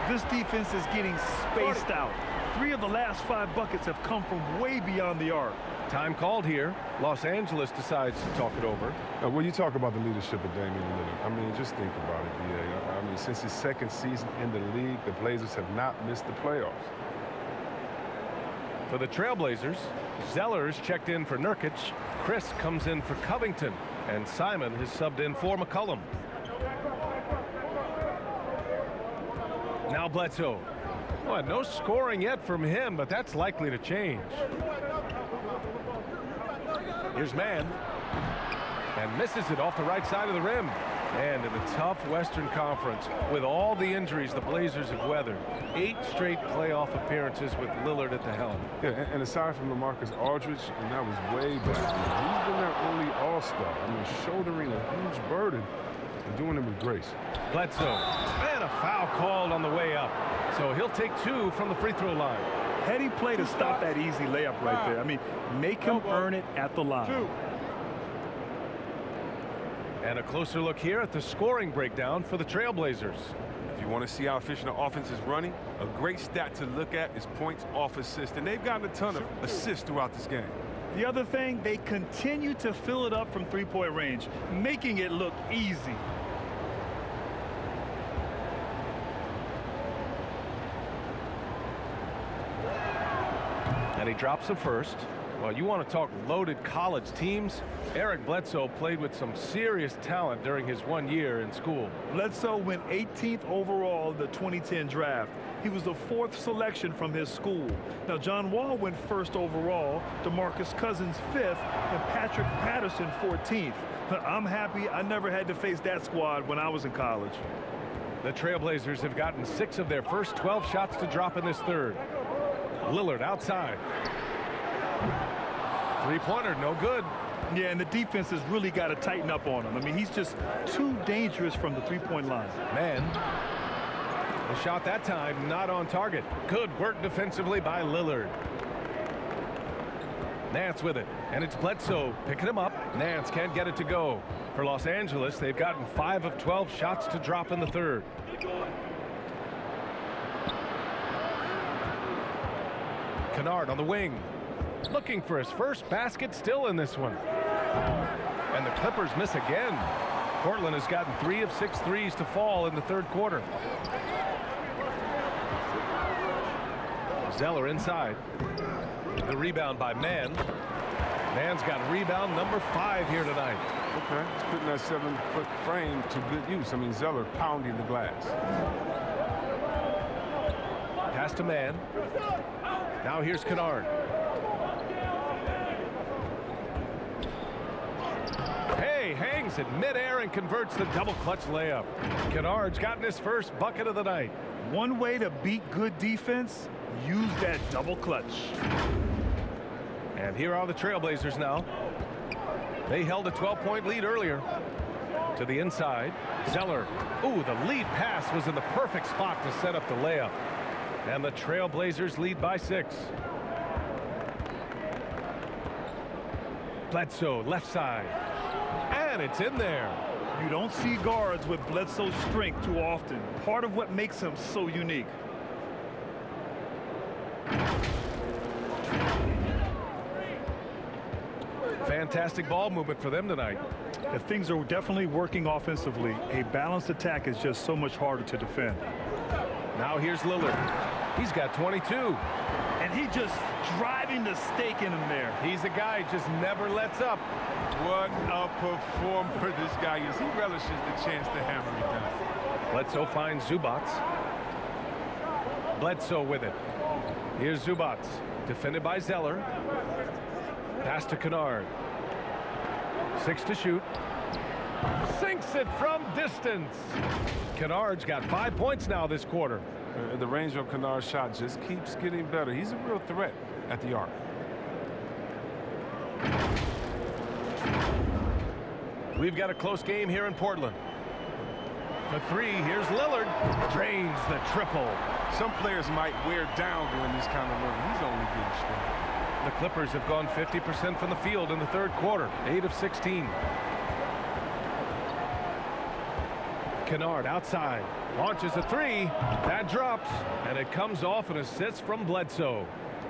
This defense is getting spaced out. 3 of the last 5 buckets have come from way beyond the arc. Time called here. Los Angeles decides to talk it over. When you talk about the leadership of Damian Lillard, I mean, just think about it, BA. I mean, since his 2nd season in the league, the Blazers have not missed the playoffs. For the Trailblazers, Zeller is checked in for Nurkic. Chris comes in for Covington. And Simon has subbed in for McCullum. Now Bledsoe. Well, no scoring yet from him, but that's likely to change. Here's Mann. And misses it off the right side of the rim. And in the tough Western Conference, with all the injuries the Blazers have weathered, 8 straight playoff appearances with Lillard at the helm. Yeah, and aside from LaMarcus Aldridge, and that was way back, he's been their only all-star. I mean, shouldering a huge burden and doing it with grace. Bledsoe, and a foul called on the way up. So he'll take 2 from the free throw line. Heady play to stop that easy layup right there. I mean, make him earn it at the line. And a closer look here at the scoring breakdown for the Trailblazers. If you want to see how efficient the offense is running, a great stat to look at is points off assist. And they've gotten a ton of assists throughout this game. The other thing, they continue to fill it up from 3-point range, making it look easy. And he drops the first. Well, you want to talk loaded college teams? Eric Bledsoe played with some serious talent during his 1 year in school. Bledsoe went 18th overall in the 2010 draft. He was the 4th selection from his school. Now, John Wall went 1st overall, DeMarcus Cousins 5th, and Patrick Patterson 14th. I'm happy I never had to face that squad when I was in college. The Trailblazers have gotten 6 of their first 12 shots to drop in this third. Lillard outside. 3-pointer, no good. Yeah, and the defense has really got to tighten up on him. I mean, he's just too dangerous from the 3-point line. Man, the shot that time not on target. Good work defensively by Lillard. Nance with it, and it's Bledsoe picking him up. Nance can't get it to go. For Los Angeles, they've gotten 5 of 12 shots to drop in the third. Kennard on the wing, looking for his first basket, still in this one. And the Clippers miss again. Portland has gotten 3 of 6 threes to fall in the third quarter. Zeller inside. The rebound by Mann. Mann's got rebound number 5 here tonight. Okay, he's putting that 7-foot frame to good use. I mean, Zeller pounding the glass. Pass to Mann. Now here's Kennard. it midair and converts the double clutch layup. Kennard's gotten his first bucket of the night. One way to beat good defense, use that double clutch. And here are the Trailblazers now. They held a 12-point lead earlier. To the inside, Zeller. Ooh, the lead pass was in the perfect spot to set up the layup. And the Trailblazers lead by 6. Bledsoe, left side. And it's in there. You don't see guards with Bledsoe's strength too often. Part of what makes him so unique. Fantastic ball movement for them tonight. If things are definitely working offensively, a balanced attack is just so much harder to defend. Now here's Lillard. He's got 22. And he just driving the stake in him there. He's a guy who just never lets up. What a performer this guy is. He relishes the chance to hammer it down. Bledsoe finds Zubats. Bledsoe with it. Here's Zubats, defended by Zeller. Pass to Kennard. 6 to shoot. Sinks it from distance. Kennard's got 5 points now this quarter. The range of Kennard's shot just keeps getting better. He's a real threat at the arc. We've got a close game here in Portland. For 3, here's Lillard. Drains the triple. Some players might wear down during this kind of run. He's only getting strong. The Clippers have gone 50% from the field in the third quarter. 8 of 16. Kennard outside. Launches a 3. That drops. And it comes off an assist from Bledsoe.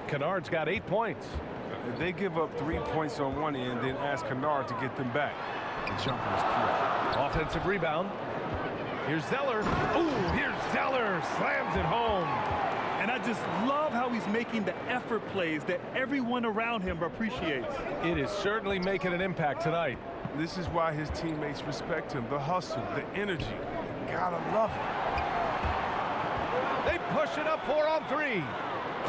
Kennard's got 8 points. They give up 3 points on one end, then ask Kennard to get them back. The jumper is pure. Offensive rebound. Here's Zeller. Ooh, here's Zeller. Slams it home. And I just love how he's making the effort plays that everyone around him appreciates. It is certainly making an impact tonight. This is why his teammates respect him. The hustle, the energy. You gotta love it. They push it up 4 on 3.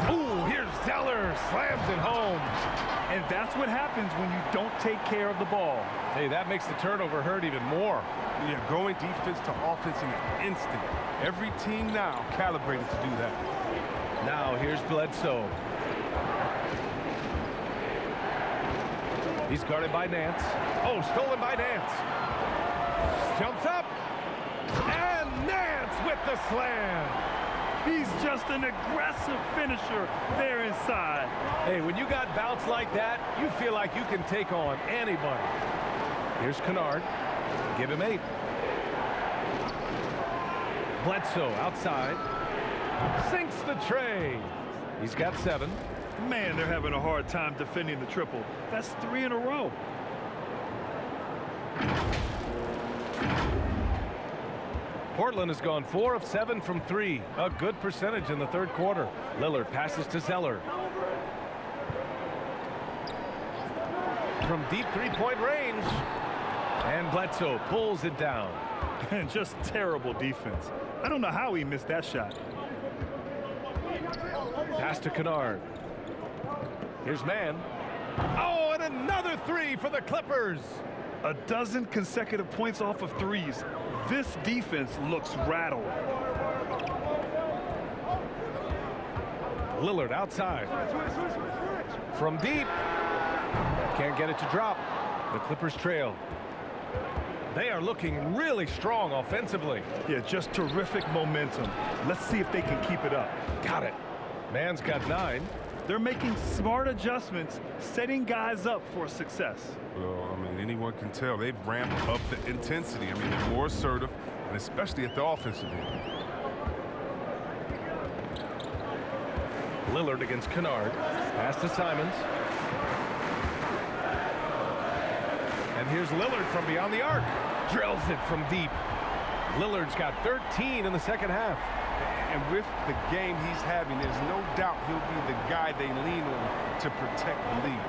Ooh, here's Zeller. Slams it home. And that's what happens when you don't take care of the ball. Hey, that makes the turnover hurt even more. Yeah, going defense to offense in an instant. Every team now calibrated to do that. Now here's Bledsoe. He's guarded by Nance. Oh, stolen by Nance. Jumps up. And Nance with the slam. He's just an aggressive finisher there inside. Hey, when you got bounce like that, you feel like you can take on anybody. Here's Kennard. Give him 8. Bledsoe outside. Sinks the tray. He's got 7. Man, they're having a hard time defending the triple. That's 3 in a row. Portland has gone 4 of 7 from 3. A good percentage in the third quarter. Lillard passes to Zeller. From deep 3-point range. And Bledsoe pulls it down. And just terrible defense. I don't know how he missed that shot. Pass to Kennard. Here's Mann. Oh, and another 3 for the Clippers. A dozen consecutive points off of threes. This defense looks rattled. Lillard outside. From deep. Can't get it to drop. The Clippers trail. They are looking really strong offensively. Yeah, just terrific momentum. Let's see if they can keep it up. Got it. Mann's got 9. They're making smart adjustments, setting guys up for success. Well, I mean, anyone can tell they've ramped up the intensity. I mean, they're more assertive, and especially at the offensive end. Lillard against Kennard. Pass to Simons. And here's Lillard from beyond the arc. Drills it from deep. Lillard's got 13 in the second half. And with the game he's having, there's no doubt he'll be the guy they lean on to protect the lead.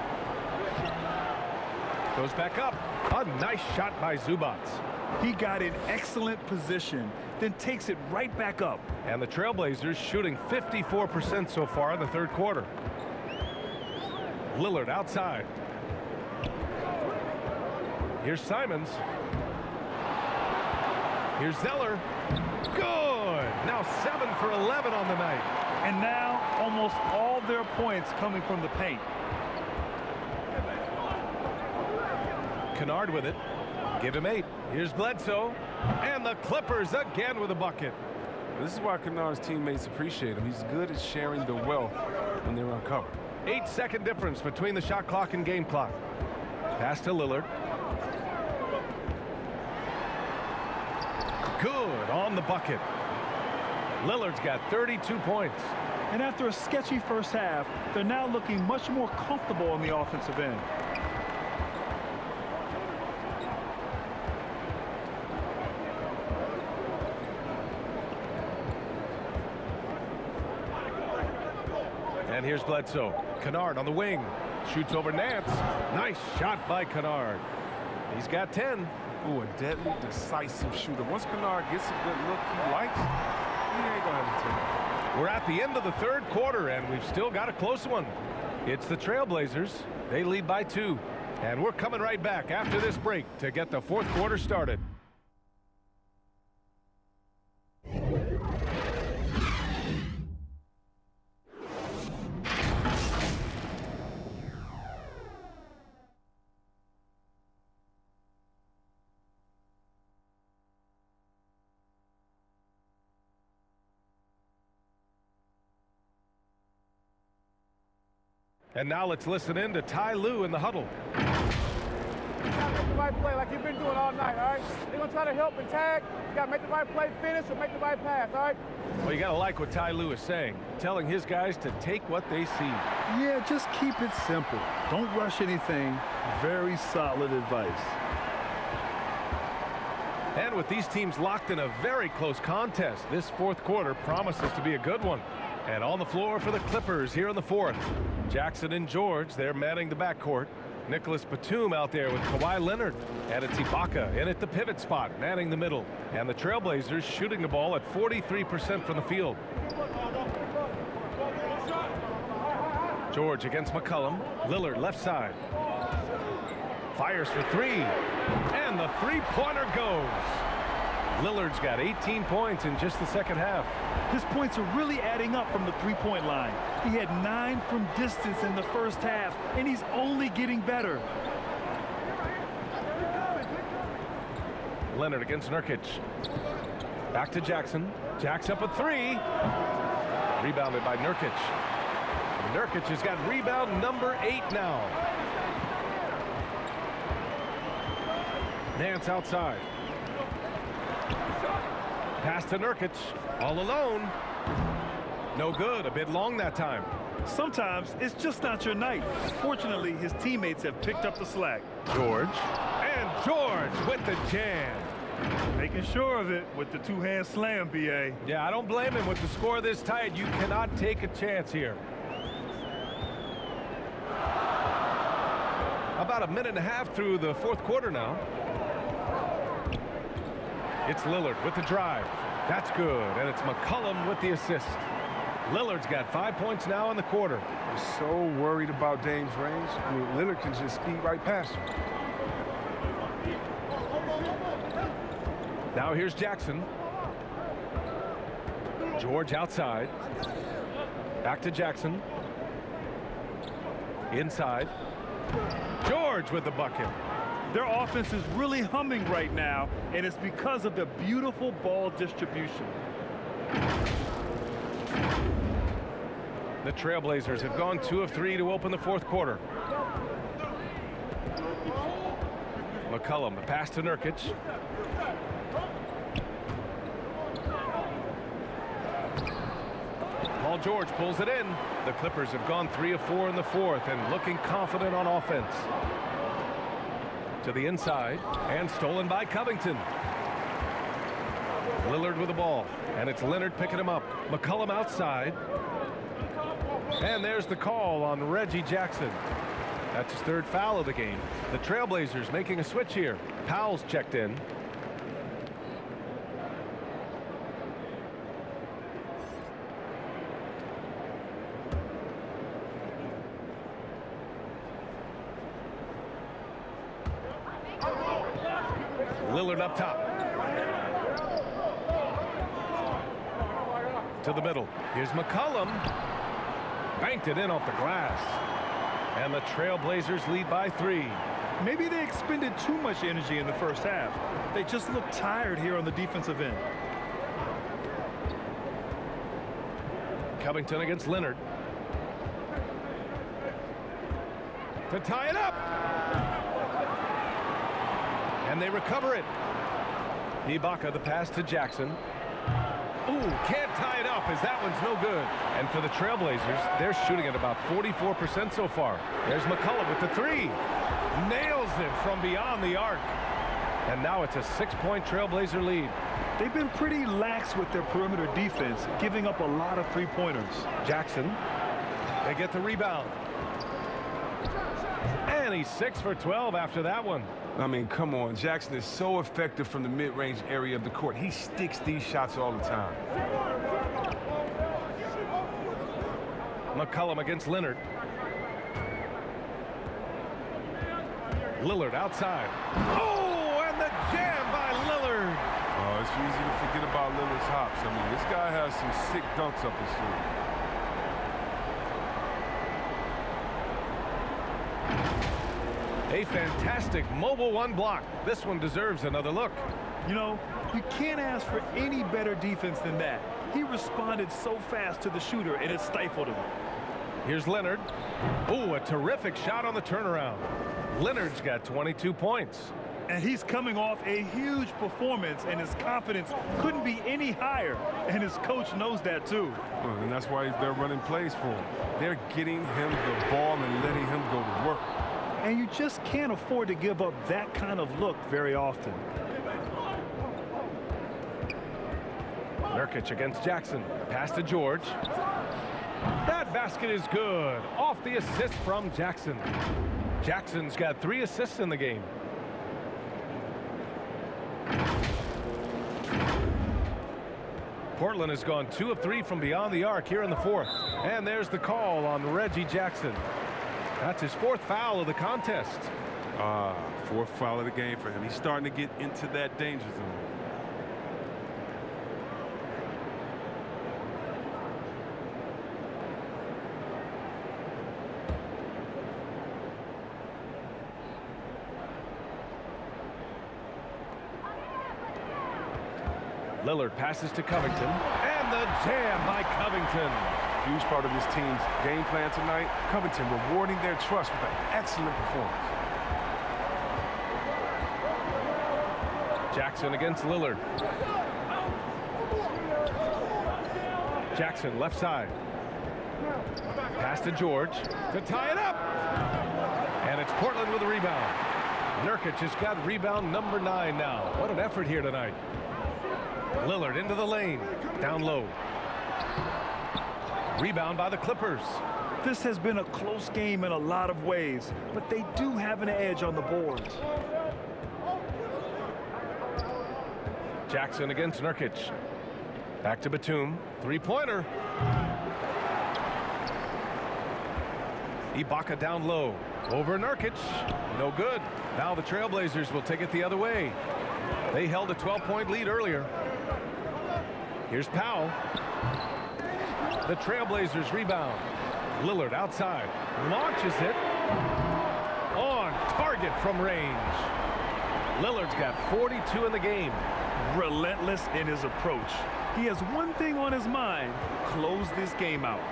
Goes back up. A nice shot by Zubats. He got in excellent position, then takes it right back up. And the Trailblazers shooting 54% so far in the third quarter. Lillard outside. Here's Simons. Here's Zeller. Good. Now 7 for 11 on the night. And now almost all their points coming from the paint. Kennard with it. Give him 8. Here's Bledsoe. And the Clippers again with a bucket. This is why Kennard's teammates appreciate him. He's good at sharing the wealth when they're uncovered. 8-second difference between the shot clock and game clock. Pass to Lillard. Good on the bucket. Lillard's got 32 points. And after a sketchy first half, they're now looking much more comfortable on the offensive end. And here's Bledsoe. Kennard on the wing. Shoots over Nance. Nice shot by Kennard. He's got 10. Ooh, a deadly, decisive shooter. Once Kennard gets a good look he likes, he ain't gonna hesitate. We're at the end of the third quarter, and we've still got a close one. It's the Trailblazers. They lead by 2. And we're coming right back after this break to get the fourth quarter started. And now let's listen in to Ty Lue in the huddle. You gotta make the right play like you've been doing all night, all right? They're gonna try to help and tag. You gotta make the right play, finish, or make the right pass, all right? Well, you gotta like what Ty Lue is saying, telling his guys to take what they see. Yeah, just keep it simple. Don't rush anything. Very solid advice. And with these teams locked in a very close contest, this fourth quarter promises to be a good one. And on the floor for the Clippers here in the fourth. Jackson and George, they're manning the backcourt. Nicholas Batum out there with Kawhi Leonard. And it's Ibaka in at the pivot spot, manning the middle. And the Trailblazers shooting the ball at 43% from the field. George against McCullum. Lillard left side. Fires for 3. And the three-pointer goes. Lillard's got 18 points in just the second half. His points are really adding up from the three-point line. He had 9 from distance in the first half, and he's only getting better. Leonard against Nurkic. Back to Jackson. Jack's up a 3. Rebounded by Nurkic. Nurkic has got rebound number 8 now. Nance outside. Pass to Nurkic. All alone. No good. A bit long that time. Sometimes it's just not your night. Fortunately, his teammates have picked up the slack. George. And George with the jam. Making sure of it with the two-hand slam, B.A. Yeah, I don't blame him. With the score this tight, you cannot take a chance here. About a minute and a half through the fourth quarter now. It's Lillard with the drive. That's good. And it's McCullum with the assist. Lillard's got 5 points now in the quarter. He's so worried about Dame's range. I mean, Lillard can just speed right past him. Now here's Jackson. George outside. Back to Jackson. Inside. George with the bucket. Their offense is really humming right now, and it's because of the beautiful ball distribution. The Trailblazers have gone 2 of 3 to open the fourth quarter. McCullum, the pass to Nurkic. Paul George pulls it in. The Clippers have gone 3 of 4 in the fourth and looking confident on offense. To the inside, and stolen by Covington. Lillard with the ball, and it's Leonard picking him up. McCullum outside. And there's the call on Reggie Jackson. That's his 3rd foul of the game. The Trailblazers making a switch here. Powell's checked in. Lillard up top. To the middle. Here's McCullum. Banked it in off the glass. And the Trailblazers lead by 3. Maybe they expended too much energy in the first half. They just look tired here on the defensive end. Covington against Leonard. To tie it up. And they recover it. Ibaka the pass to Jackson. Ooh, can't tie it up as that one's no good. And for the Trailblazers, they're shooting at about 44% so far. There's McCullum with the 3. Nails it from beyond the arc. And now it's a 6-point Trailblazer lead. They've been pretty lax with their perimeter defense, giving up a lot of three-pointers. Jackson, they get the rebound. And he's 6 for 12 after that one. I mean, come on. Jackson is so effective from the mid-range area of the court. He sticks these shots all the time. McCullum against Leonard. Lillard outside. Oh, and the jam by Lillard. Oh, it's easy to forget about Lillard's hops. I mean, this guy has some sick dunks up his sleeve. A fantastic mobile 1 block. This one deserves another look. You know, you can't ask for any better defense than that. He responded so fast to the shooter, and it stifled him. Here's Leonard. Ooh, a terrific shot on the turnaround. Leonard's got 22 points. And he's coming off a huge performance, and his confidence couldn't be any higher. And his coach knows that, too. Well, and that's why they're running plays for him. They're getting him the ball and letting him go to work. And you just can't afford to give up that kind of look very often. Nurkic against Jackson. Pass to George. That basket is good. Off the assist from Jackson. Jackson's got 3 assists in the game. Portland has gone 2 of 3 from beyond the arc here in the 4th. And there's the call on Reggie Jackson. That's his 4th foul of the contest. 4th foul of the game for him. He's starting to get into that danger zone. Lillard passes to Covington. And the jam by Covington. Huge part of his team's game plan tonight. Covington rewarding their trust with an excellent performance. Jackson against Lillard. Jackson left side. Pass to George to tie it up. And it's Portland with a rebound. Nurkic has got rebound number 9 now. What an effort here tonight. Lillard into the lane. Down low. Rebound by the Clippers. This has been a close game in a lot of ways, but they do have an edge on the boards. Jackson against Nurkic. Back to Batum. 3-pointer. Ibaka down low. Over Nurkic. No good. Now the Trailblazers will take it the other way. They held a 12-point lead earlier. Here's Powell. The Trailblazers rebound. Lillard outside. Launches it. On target from range. Lillard's got 42 in the game. Relentless in his approach. He has one thing on his mind: close this game out.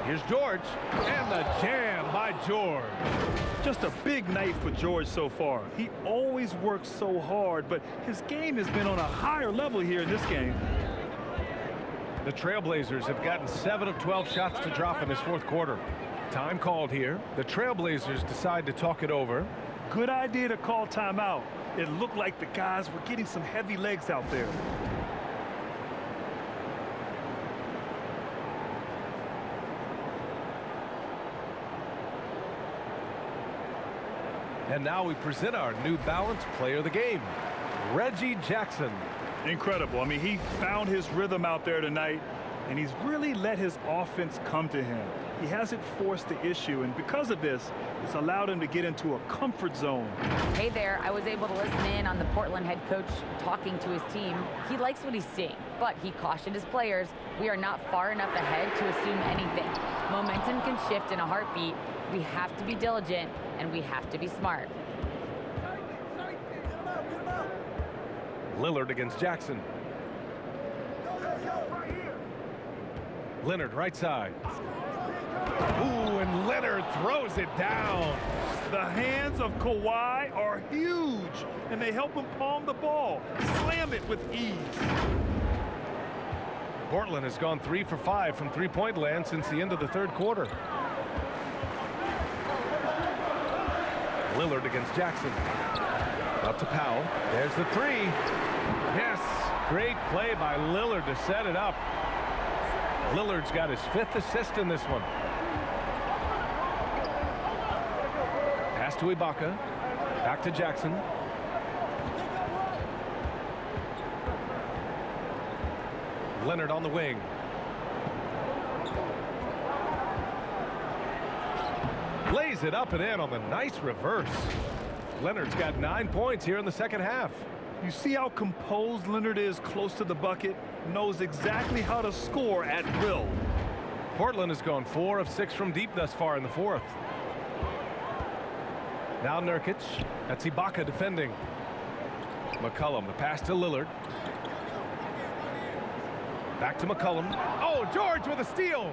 Here's George. And the jam by George. Just a big night for George so far. He always works so hard, but his game has been on a higher level here in this game. The Trailblazers have gotten 7 of 12 shots to drop in this 4th quarter. Time called here. The Trailblazers decide to talk it over. Good idea to call timeout. It looked like the guys were getting some heavy legs out there. And now we present our New Balance player of the game, Reggie Jackson. Incredible. I mean, he found his rhythm out there tonight, and he's really let his offense come to him. he hasn't forced the issue, and because of this, it's allowed him to get into a comfort zone. Hey there, I was able to listen in on the Portland head coach talking to his team. He likes what he's seeing, but he cautioned his players, we are not far enough ahead to assume anything. Momentum can shift in a heartbeat. We have to be diligent, and we have to be smart. Lillard against Jackson. Leonard right side. Ooh, and Leonard throws it down. The hands of Kawhi are huge, and they help him palm the ball, slam it with ease. Portland has gone 3 for 5 from three-point land since the end of the third quarter. Lillard against Jackson. Up to Powell. There's the three. Yes, great play by Lillard to set it up. Lillard's got his 5th assist in this one. Pass to Ibaka. Back to Jackson. Leonard on the wing. Lays it up and in on the nice reverse. Leonard's got 9 points here in the second half. You see how composed Leonard is close to the bucket? Knows exactly how to score at will. Portland has gone 4 of 6 from deep thus far in the fourth. Now Nurkic. That's Ibaka defending. McCullum, the pass to Lillard. Back to McCullum. Oh, George with a steal.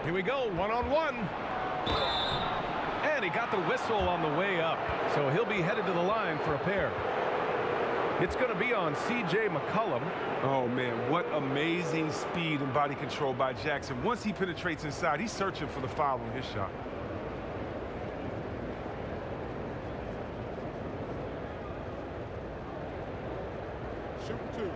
Here we go, one-on-one. And he got the whistle on the way up, so he'll be headed to the line for a pair. It's going to be on C.J. McCullum. Oh, man, what amazing speed and body control by Jackson. Once he penetrates inside, he's searching for the foul on his shot. Shoot 2.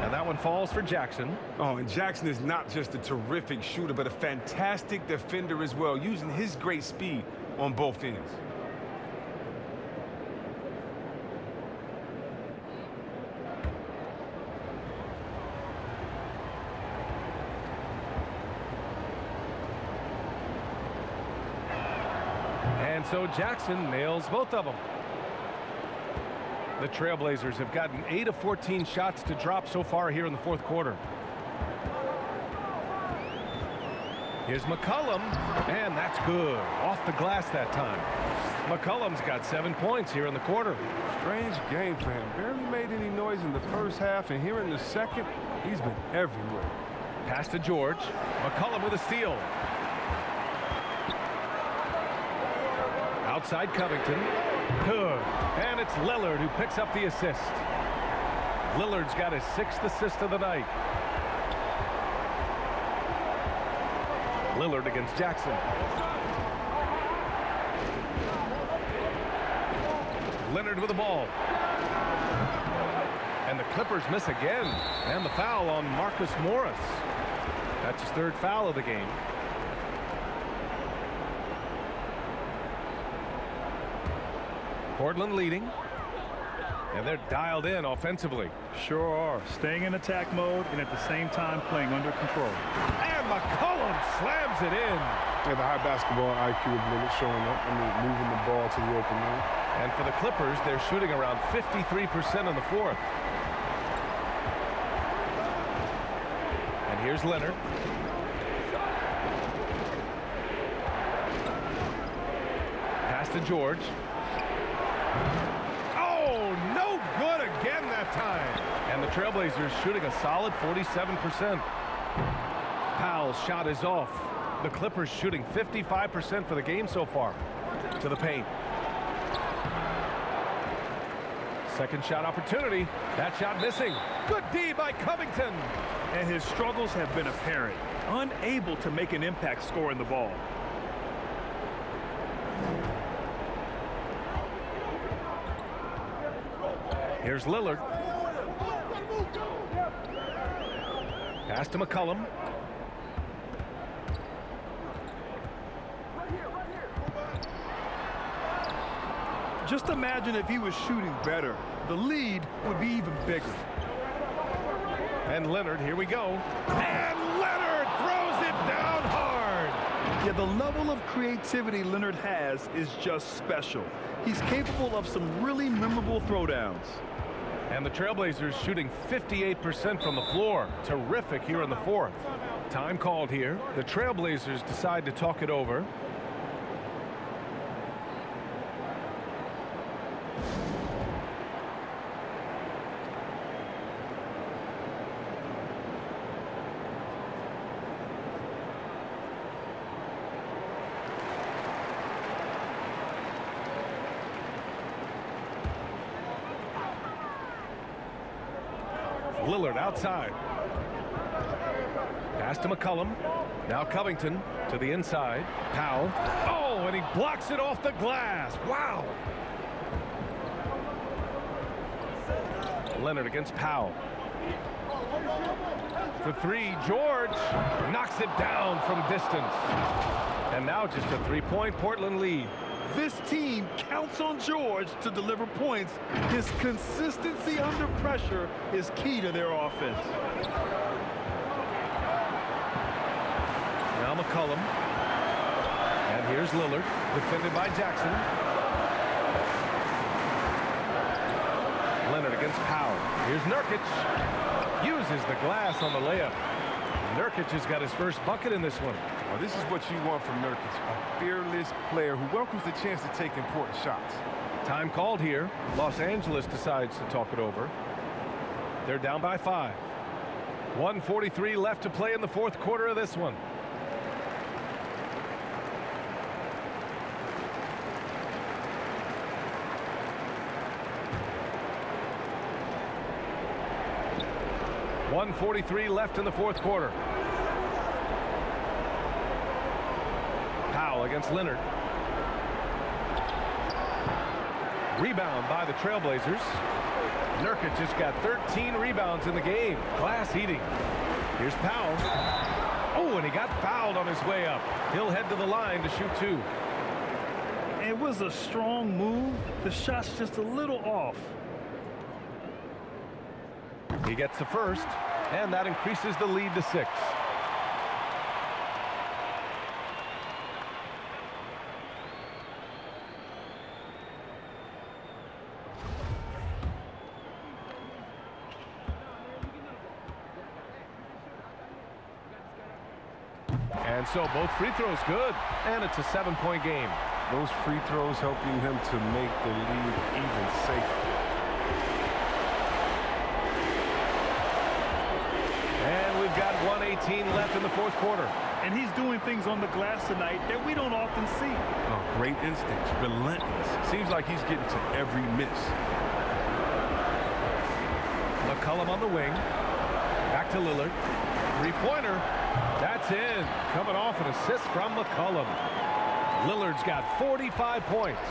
And that one falls for Jackson. Oh, and Jackson is not just a terrific shooter, but a fantastic defender as well, using his great speed on both ends. And so Jackson nails both of them. The Trailblazers have gotten 8 of 14 shots to drop so far here in the fourth quarter. Here's McCullum, and that's good. Off the glass that time. McCullum's got 7 points here in the quarter. Strange game for him. Barely made any noise in the first half, and here in the second, he's been everywhere. Pass to George. McCullum with a steal. Outside Covington. Good. And it's Lillard who picks up the assist. Lillard's got his 6th assist of the night. Lillard against Jackson. Leonard with the ball. And the Clippers miss again. And the foul on Marcus Morris. That's his 3rd foul of the game. Portland leading, and they're dialed in offensively. Sure are. Staying in attack mode and at the same time playing under control. And McCullum slams it in. Yeah, the high basketball IQ of Lillard showing up. I mean, moving the ball to the open man. And for the Clippers, they're shooting around 53% in the fourth. And here's Leonard. Pass to George. Oh, no good again that time. And the Trailblazers shooting a solid 47%. Powell's shot is off. The Clippers shooting 55% for the game so far. To the paint. Second shot opportunity. That shot missing. Good D by Covington. And his struggles have been apparent. Unable to make an impact scoring the ball. Here's Lillard. Pass to McCullum. Just imagine if he was shooting better. the lead would be even bigger. And Leonard, here we go. And Leonard throws it down hard. Yeah, the level of creativity Leonard has is just special. He's capable of some really memorable throwdowns. And the Trailblazers shooting 58% from the floor. Terrific here in the fourth. Time called here. The Trailblazers decide to talk it over. Lillard outside. Pass to McCullum. Now Covington to the inside. Powell. Oh, and he blocks it off the glass. Wow. Leonard against Powell. For three, George knocks it down from distance. And now just a three-point Portland lead. This team counts on George to deliver points. His consistency under pressure is key to their offense. Now McCullum. And here's Lillard, defended by Jackson. Leonard against Powell. Here's Nurkic. Uses the glass on the layup. Nurkic has got his first bucket in this one. Well, this is what you want from Nurkic, a fearless player who welcomes the chance to take important shots. Time called here. Los Angeles decides to talk it over. They're down by 5. 1:43 left to play in the fourth quarter of this one. .143 left in the fourth quarter. Powell against Leonard. Rebound by the Trailblazers. Nurkic just got 13 rebounds in the game. Glass heating. Here's Powell. Oh, and he got fouled on his way up. He'll head to the line to shoot 2. It was a strong move. The shot's just a little off. He gets the first, and that increases the lead to 6. And so both free throws good, and it's a 7-point game. Those free throws helping him to make the lead even safer. And we've got 1:18 left in the fourth quarter. And he's doing things on the glass tonight that we don't often see. Oh, great instincts, relentless. Seems like he's getting to every miss. McCullum on the wing. Back to Lillard. Three-pointer. That's in. Coming off an assist from McCullum. Lillard's got 45 points.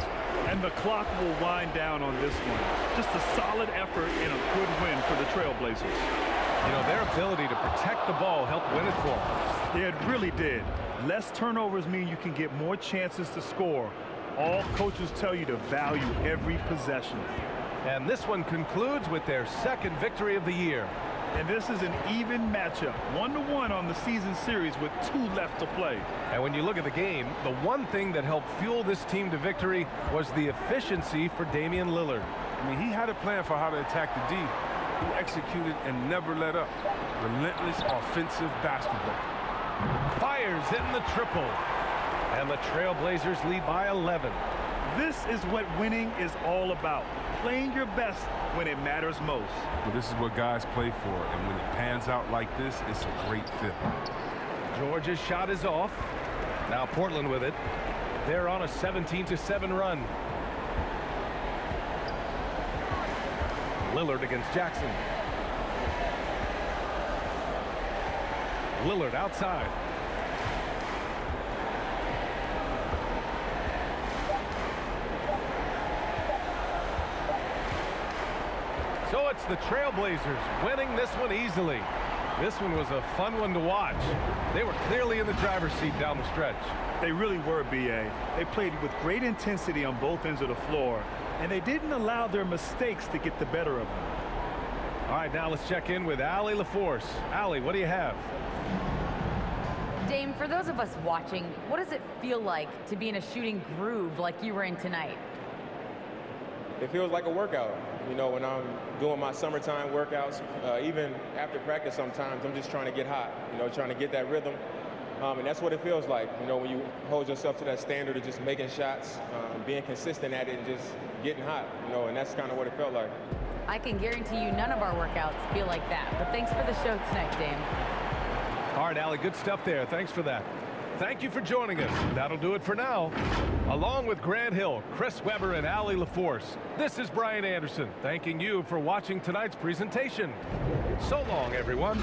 And the clock will wind down on this one. Just a solid effort and a good win for the Trailblazers. You know, their ability to protect the ball helped win it for them. Yeah, it really did. Less turnovers mean you can get more chances to score. All coaches tell you to value every possession. And this one concludes with their second victory of the year. And this is an even matchup, 1-1 on the season series with 2 left to play. And when you look at the game, the one thing that helped fuel this team to victory was the efficiency for Damian Lillard. I mean, he had a plan for how to attack the D. He executed and never let up. Relentless offensive basketball. Fires in the triple. And the Trailblazers lead by 11. This is what winning is all about. Playing your best when it matters most. Well, this is what guys play for, and when it pans out like this, it's a great fit. George's shot is off. Now Portland with it. They're on a 17-7 run. Lillard against Jackson. Lillard outside. So it's the Trailblazers winning this one easily. This one was a fun one to watch. They were clearly in the driver's seat down the stretch. They really were, B.A. They played with great intensity on both ends of the floor. and they didn't allow their mistakes to get the better of them. All right, now let's check in with Allie LaForce. Allie, what do you have? Dame, for those of us watching, what does it feel like to be in a shooting groove like you were in tonight? It feels like a workout. You know, when I'm doing my summertime workouts, even after practice sometimes, I'm just trying to get hot, you know, trying to get that rhythm. And that's what it feels like, you know, when you hold yourself to that standard of just making shots, being consistent at it and just getting hot, you know, and that's kind of what it felt like. I can guarantee you none of our workouts feel like that, but thanks for the show tonight, Dame. All right, Allie, good stuff there. Thanks for that. Thank you for joining us. That'll do it for now. Along with Grant Hill, Chris Webber, and Allie LaForce, this is Brian Anderson, thanking you for watching tonight's presentation. So long, everyone.